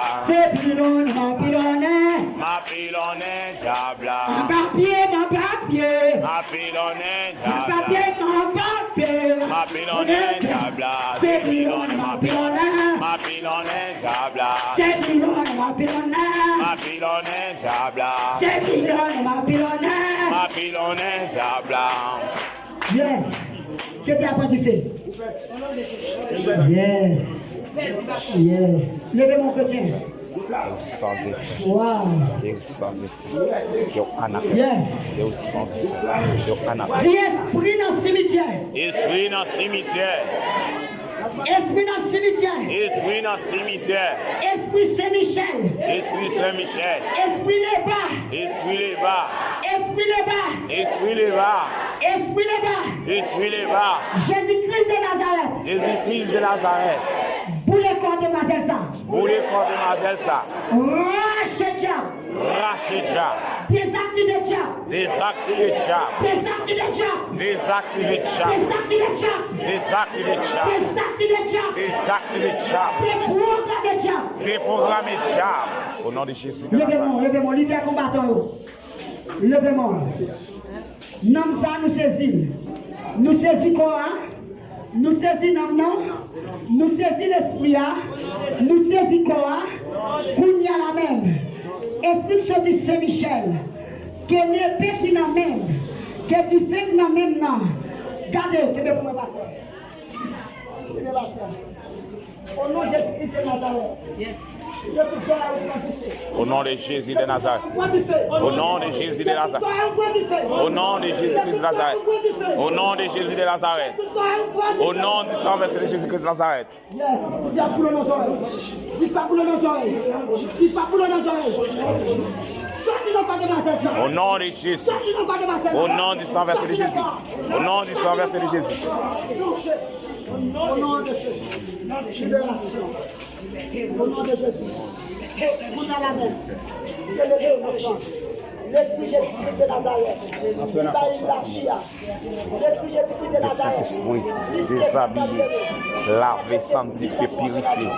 Ma pilonne diabla. Papier. Ma pilonne diabla. Ma pilonne diabla. Ma pilonne diabla. Ma pilonne diabla. Yes. Qu'est-ce que tu as pas fait? Yes. Levez mon chrétien. Sans effet. Wow. Sans effet. Yes. Sans effet. Esprit dans le cimetière. Esprit dans le cimetière. Esprit dans le cimetière. Esprit dans le cimetière. Esprit Saint-Michel. Esprit Saint-Michel. Esprit les bas. Esprit les bas. Esprit les bas. Esprit les bas. Esprit les bas. Esprit les bas. Jésus-Christ de Nazareth. Jésus-Christ de Nazareth. Pour les corps de Mazelsa. Pour les corps de Mazelsa. Rachetja. Rachetja. Désactivé Tchap. Désactivé Tchap. Désactivé Tchap. Désactivé Tchap. Désactivé Tchap. Désactivé Tchap. Désactivé Tchap. Désactivé Tchap. Déprogrammé Tchap. Déprogrammé Tchap. Au nom de Jésus de Nazareth. Levez-moi, libère combattant. Levez-moi. Nom ça nous saisit. Nous saisit quoi? Nous saisit non. Nous saisit l'esprit. Nous saisit quoi? Pour y a la même. Esprit sur du Saint-Michel. Que l'épée qui n'a même. Que tu fais n'a même non. Gardez, je vais vous passer. Au nom de Jésus de Nazareth. Au nom de Jésus de Nazareth. Au nom de Jésus de Nazareth. Au nom de Jésus de Nazareth. Au nom de Jésus de Nazareth. Au nom du sang versé de Jésus-Christ de Nazareth. Yes, dis pas pour nos oreilles. Dis pas pour nos oreilles. Dis pas pour nos oreilles. Au nom de Jésus. Au nom du sang versé de Jésus. Au nom du sang versé de Jésus. Au nom de Jésus. Libération. Au nom de Jésus. Vous à la main. L'Esprit Jésus-Christ de Nazareth. L'Esprit Jésus-Christ de Le Saint-Esprit déshabillé, lavé, sanctifié, purifié.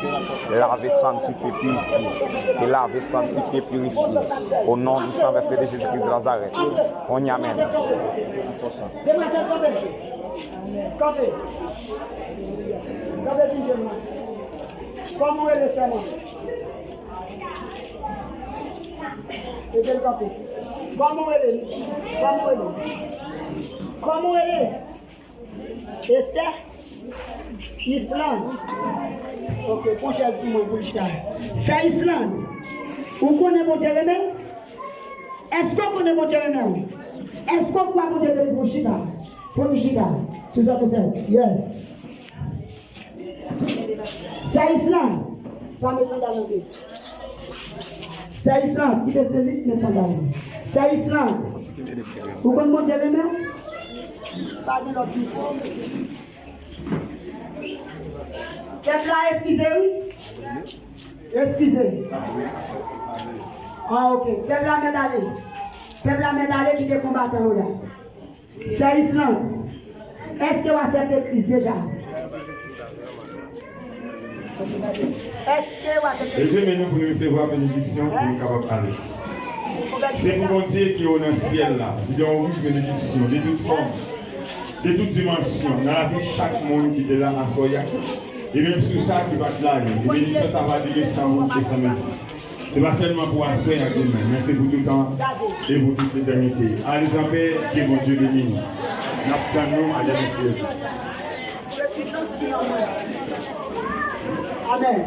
Lavé, sanctifié, purifié. Et lavé, sanctifié, purifié. Au nom du sang versé de Jésus-Christ de Nazareth. On y amène. Campez. Comment est le serment? Et quel campé? Comment elle est? Esther? Islande. Ok, pour chercher mon bouche. C'est Islande. Vous connaissez mon téléphone? Est-ce que vous connaissez mon téléphone? Est-ce que vous croyez mon téléphone pour Chita? Pour Chita? C'est ça que vous faites? Yes. C'est Islande. Ça me semble dans le c'est Islande. Qui est celui qui me semble dans le c'est Islande. Vous connaissez mon téléphone? Pas de l'autre. Peuple là, excusez-vous. Excusez. Ah, ok. Peuple là, m'aide aller. Peuple là, m'aide aller qui est combattant là. C'est Islam. Est-ce que vous acceptez Christ déjà? Est-ce que vous acceptez Christ? Laissez-nous pour nous recevoir la bénédiction pour nous capables d'aller. C'est pour mon Dieu qui est au ciel là. Il y a une bénédiction de toute forme, de toute dimension, dans la vie de chaque monde qui est là à Soya. Et même sur ça qui va te là, les bénédictions ça va durer sans honte et sans merci. Ce n'est pas seulement pour asseoir à demain, mais c'est pour tout le temps et pour toute l'éternité. Allez en paix, que mon Dieu bénisse. Nous à l'éternité. Amen.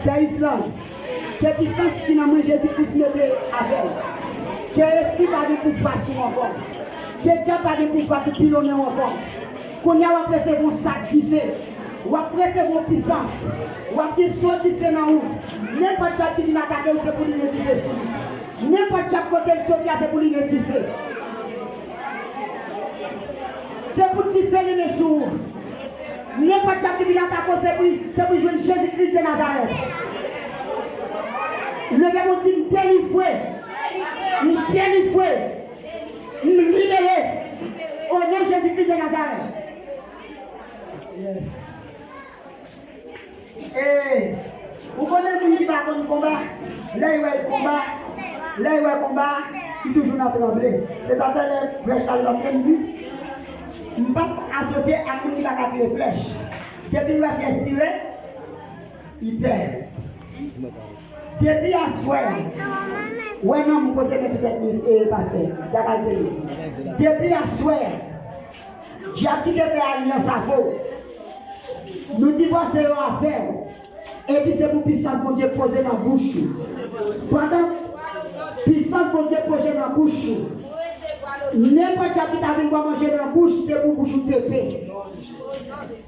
C'est Islam. C'est puissance qui n'a pas Jésus-Christ mettait avec. Que l'esprit va de toute façon encore. Que Dieu va de toute façon pilonner encore. Qu'on y a apprécié vos sacrifices. Ou apprécié vos puissances. Ou apprécié sortir dans où. N'importe qui vient attaquer, c'est pour l'identifier. N'importe quel côté de sortir, c'est pour l'identifier. C'est pour te faire les sourds. N'importe qui vient attaquer, c'est pour jouer Jésus-Christ de Nazareth. Le gars m'a dit, délivré, libéré, au nom de Jésus-Christ de Nazareth. Yes. Et vous connaissez qui va dans le combat, là il va le combat, qui toujours n'a pas tremblé. C'est à faire les flèches à l'après-midi. Je ne peux pas associer à celui qui va tirer les flèches. Depuis qu'il va faire tirer, il perd. Depuis à soir, ouais non, vous posez mes sous-techniques, pasteur, depuis à soir, j'ai quitté l'alliance à vous. Nous divorcerons à faire. Et puis c'est pour puissance que Dieu poser dans la bouche. Pendant puissance que Dieu poser dans la bouche. N'importe qui t'a vu manger dans la bouche, c'est pour bouche pépé.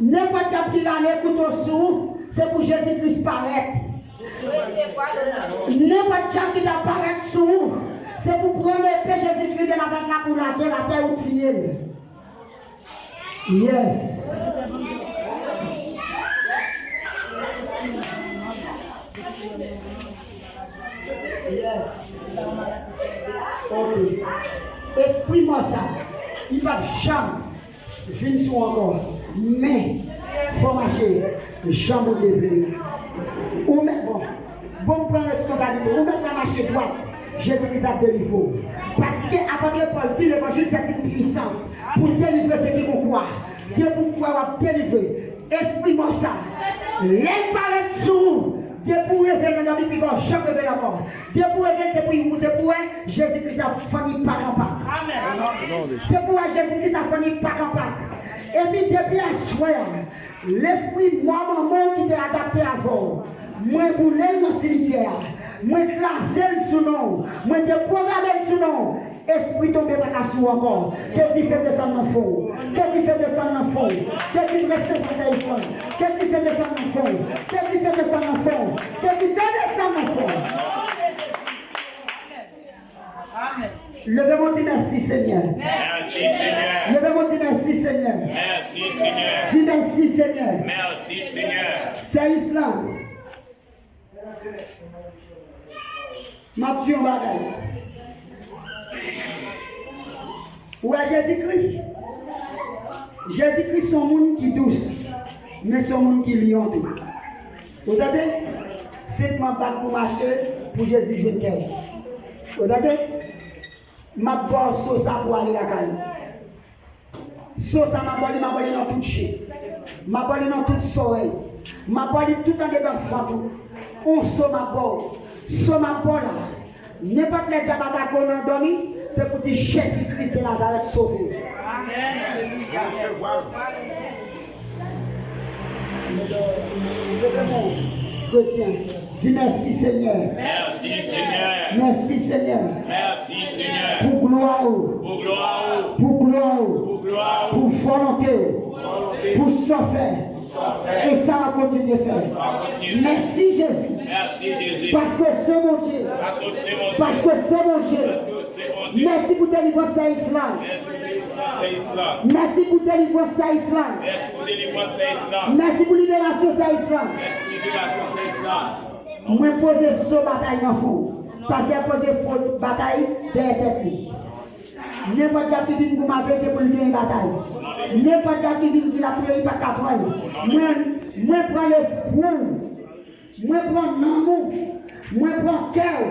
N'importe qui t'a vu couteau sous, c'est pour Jésus-Christ paraître. N'importe qui t'apparaît sous, c'est pour prendre l'épée Jésus-Christ de Nazareth pour la terre ou tuer. Yes. Yes. Ok. Esprit moi ça. Il va chambre. Je ne suis encore. Mais, il faut marcher. Chambre de Dieu. Ou même, bon prendre responsabilité. Ou même la marcher droite. Jésus-Christ a délivré. Parce que apôtre Paul dit l'évangile c'est une puissance pour délivrer ce qui vous croit. Dieu vous croit délivrer. Esprit moi ça. L'aide par le sous. Dieu pour révéler dans le mort, chaque réveil la mort. Dieu pour révéler, c'est pour Jésus-Christ a fourni par en part. Amen. C'est pour Jésus-Christ a fourni par en part. Et puis depuis à soir, l'esprit, moi, maman qui t'est adapté à vous, moi, boulé dans le cimetière, moi, classé le sous-nom, moi, déprogrammé le sous-nom. Esprit tombé par la sous encore. Que tu fais descendre dans le fond? Que tu fais descendre dans le fond? Que tu restes dans le fond? Que tu fais descendre dans le fond? Que tu fais descendre dans le fond? Que tu fais descendre dans le fond? Amen. Levez-moi dit merci Seigneur. Merci Seigneur. Levez-moi dit merci Seigneur. Merci Seigneur. Dis merci Seigneur. Merci Seigneur. C'est Islam. Ma Dieu bagaille. Où est Jésus-Christ? Jésus-Christ, c'est un monde qui est douce, mais c'est un monde qui est lion. Vous savez, c'est ma bague pour marcher pour Jésus, je t'aime. Vous savez, ma bosse sauce pour aller à la caille. Sauce à ma bolle dans toute chien. Ma bolle dans toute soleil. Ma bolle tout en dedans fantôme. On saute ma bolle. Saute ma bolle. N'importe les diabata qu'on a dormi, c'est pour dire Jésus-Christ de Nazareth sauvé. Amen. Chrétien, dis merci Seigneur. Merci Seigneur. Merci Seigneur. Merci Seigneur. Pour gloire. Pour gloire. Pour gloire. Pour gloire. Pour volonté. Pour sauver. Et ça va continuer à faire. Merci Jésus. Merci Jésus. Parce que c'est mon Dieu. Parce que c'est mon Dieu. Parce que c'est mon Dieu. Merci pour délivrance à Islam. Merci pour délivrance à Islam. Merci pour libération à Islam. Moi poser ce bataille en fond. Parce qu'elle pose une bataille derrière tête. N'importe qui dit que vous m'avez c'est pour une bataille. N'importe qui dit que la prière pas capable. Moi prends l'espoir. Moi prends l'amour. Moi prends cœur.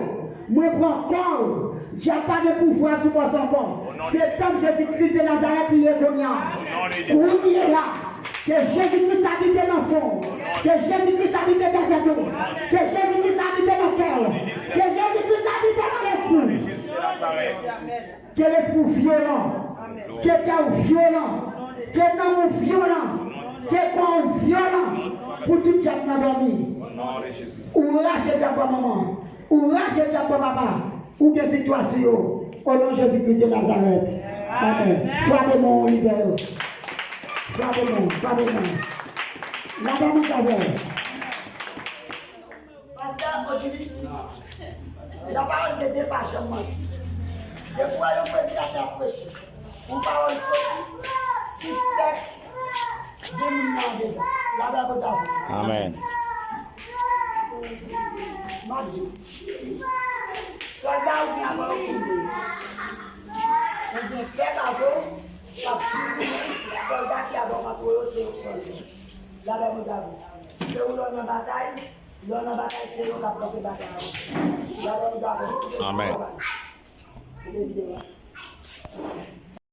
Moi prends corps. Tu n'as pas de pouvoir sur moi encore. C'est comme Jésus-Christ de Nazareth qui est venu. Où il est là. Que Jésus-Christ habite dans le fond. Que Jésus-Christ habite dans la tête. Que Jésus-Christ habite dans le cœur. Que Jésus-Christ habite dans l'esprit. Que l'esprit violent. Que cœur violent. Que nom violent. Que corps violent. Pour tout le monde dormi. Ou lâchez ta maman. Ou lâchez ta papa. Ou bien victoire sur eux. Au nom de Jésus-Christ de Nazareth. Amen. Sois de mon libéré. Sois de mon. La dame nous avons. Pasteur Odilis, la parole de Dieu pas jamais menti. Des fois, on peut dire à ta prêche. Une parole sortie, 6 têtes, 2 millions dedans. La dame nous avons. Amen. Madi. Soldat ou bien avant au on dit quel avant, soldat qui a dans ma tour, c'est au soldat. La dame nous avons. C'est où l'on a bataille, c'est où l'on a bataille. La dame nous avons. Amen.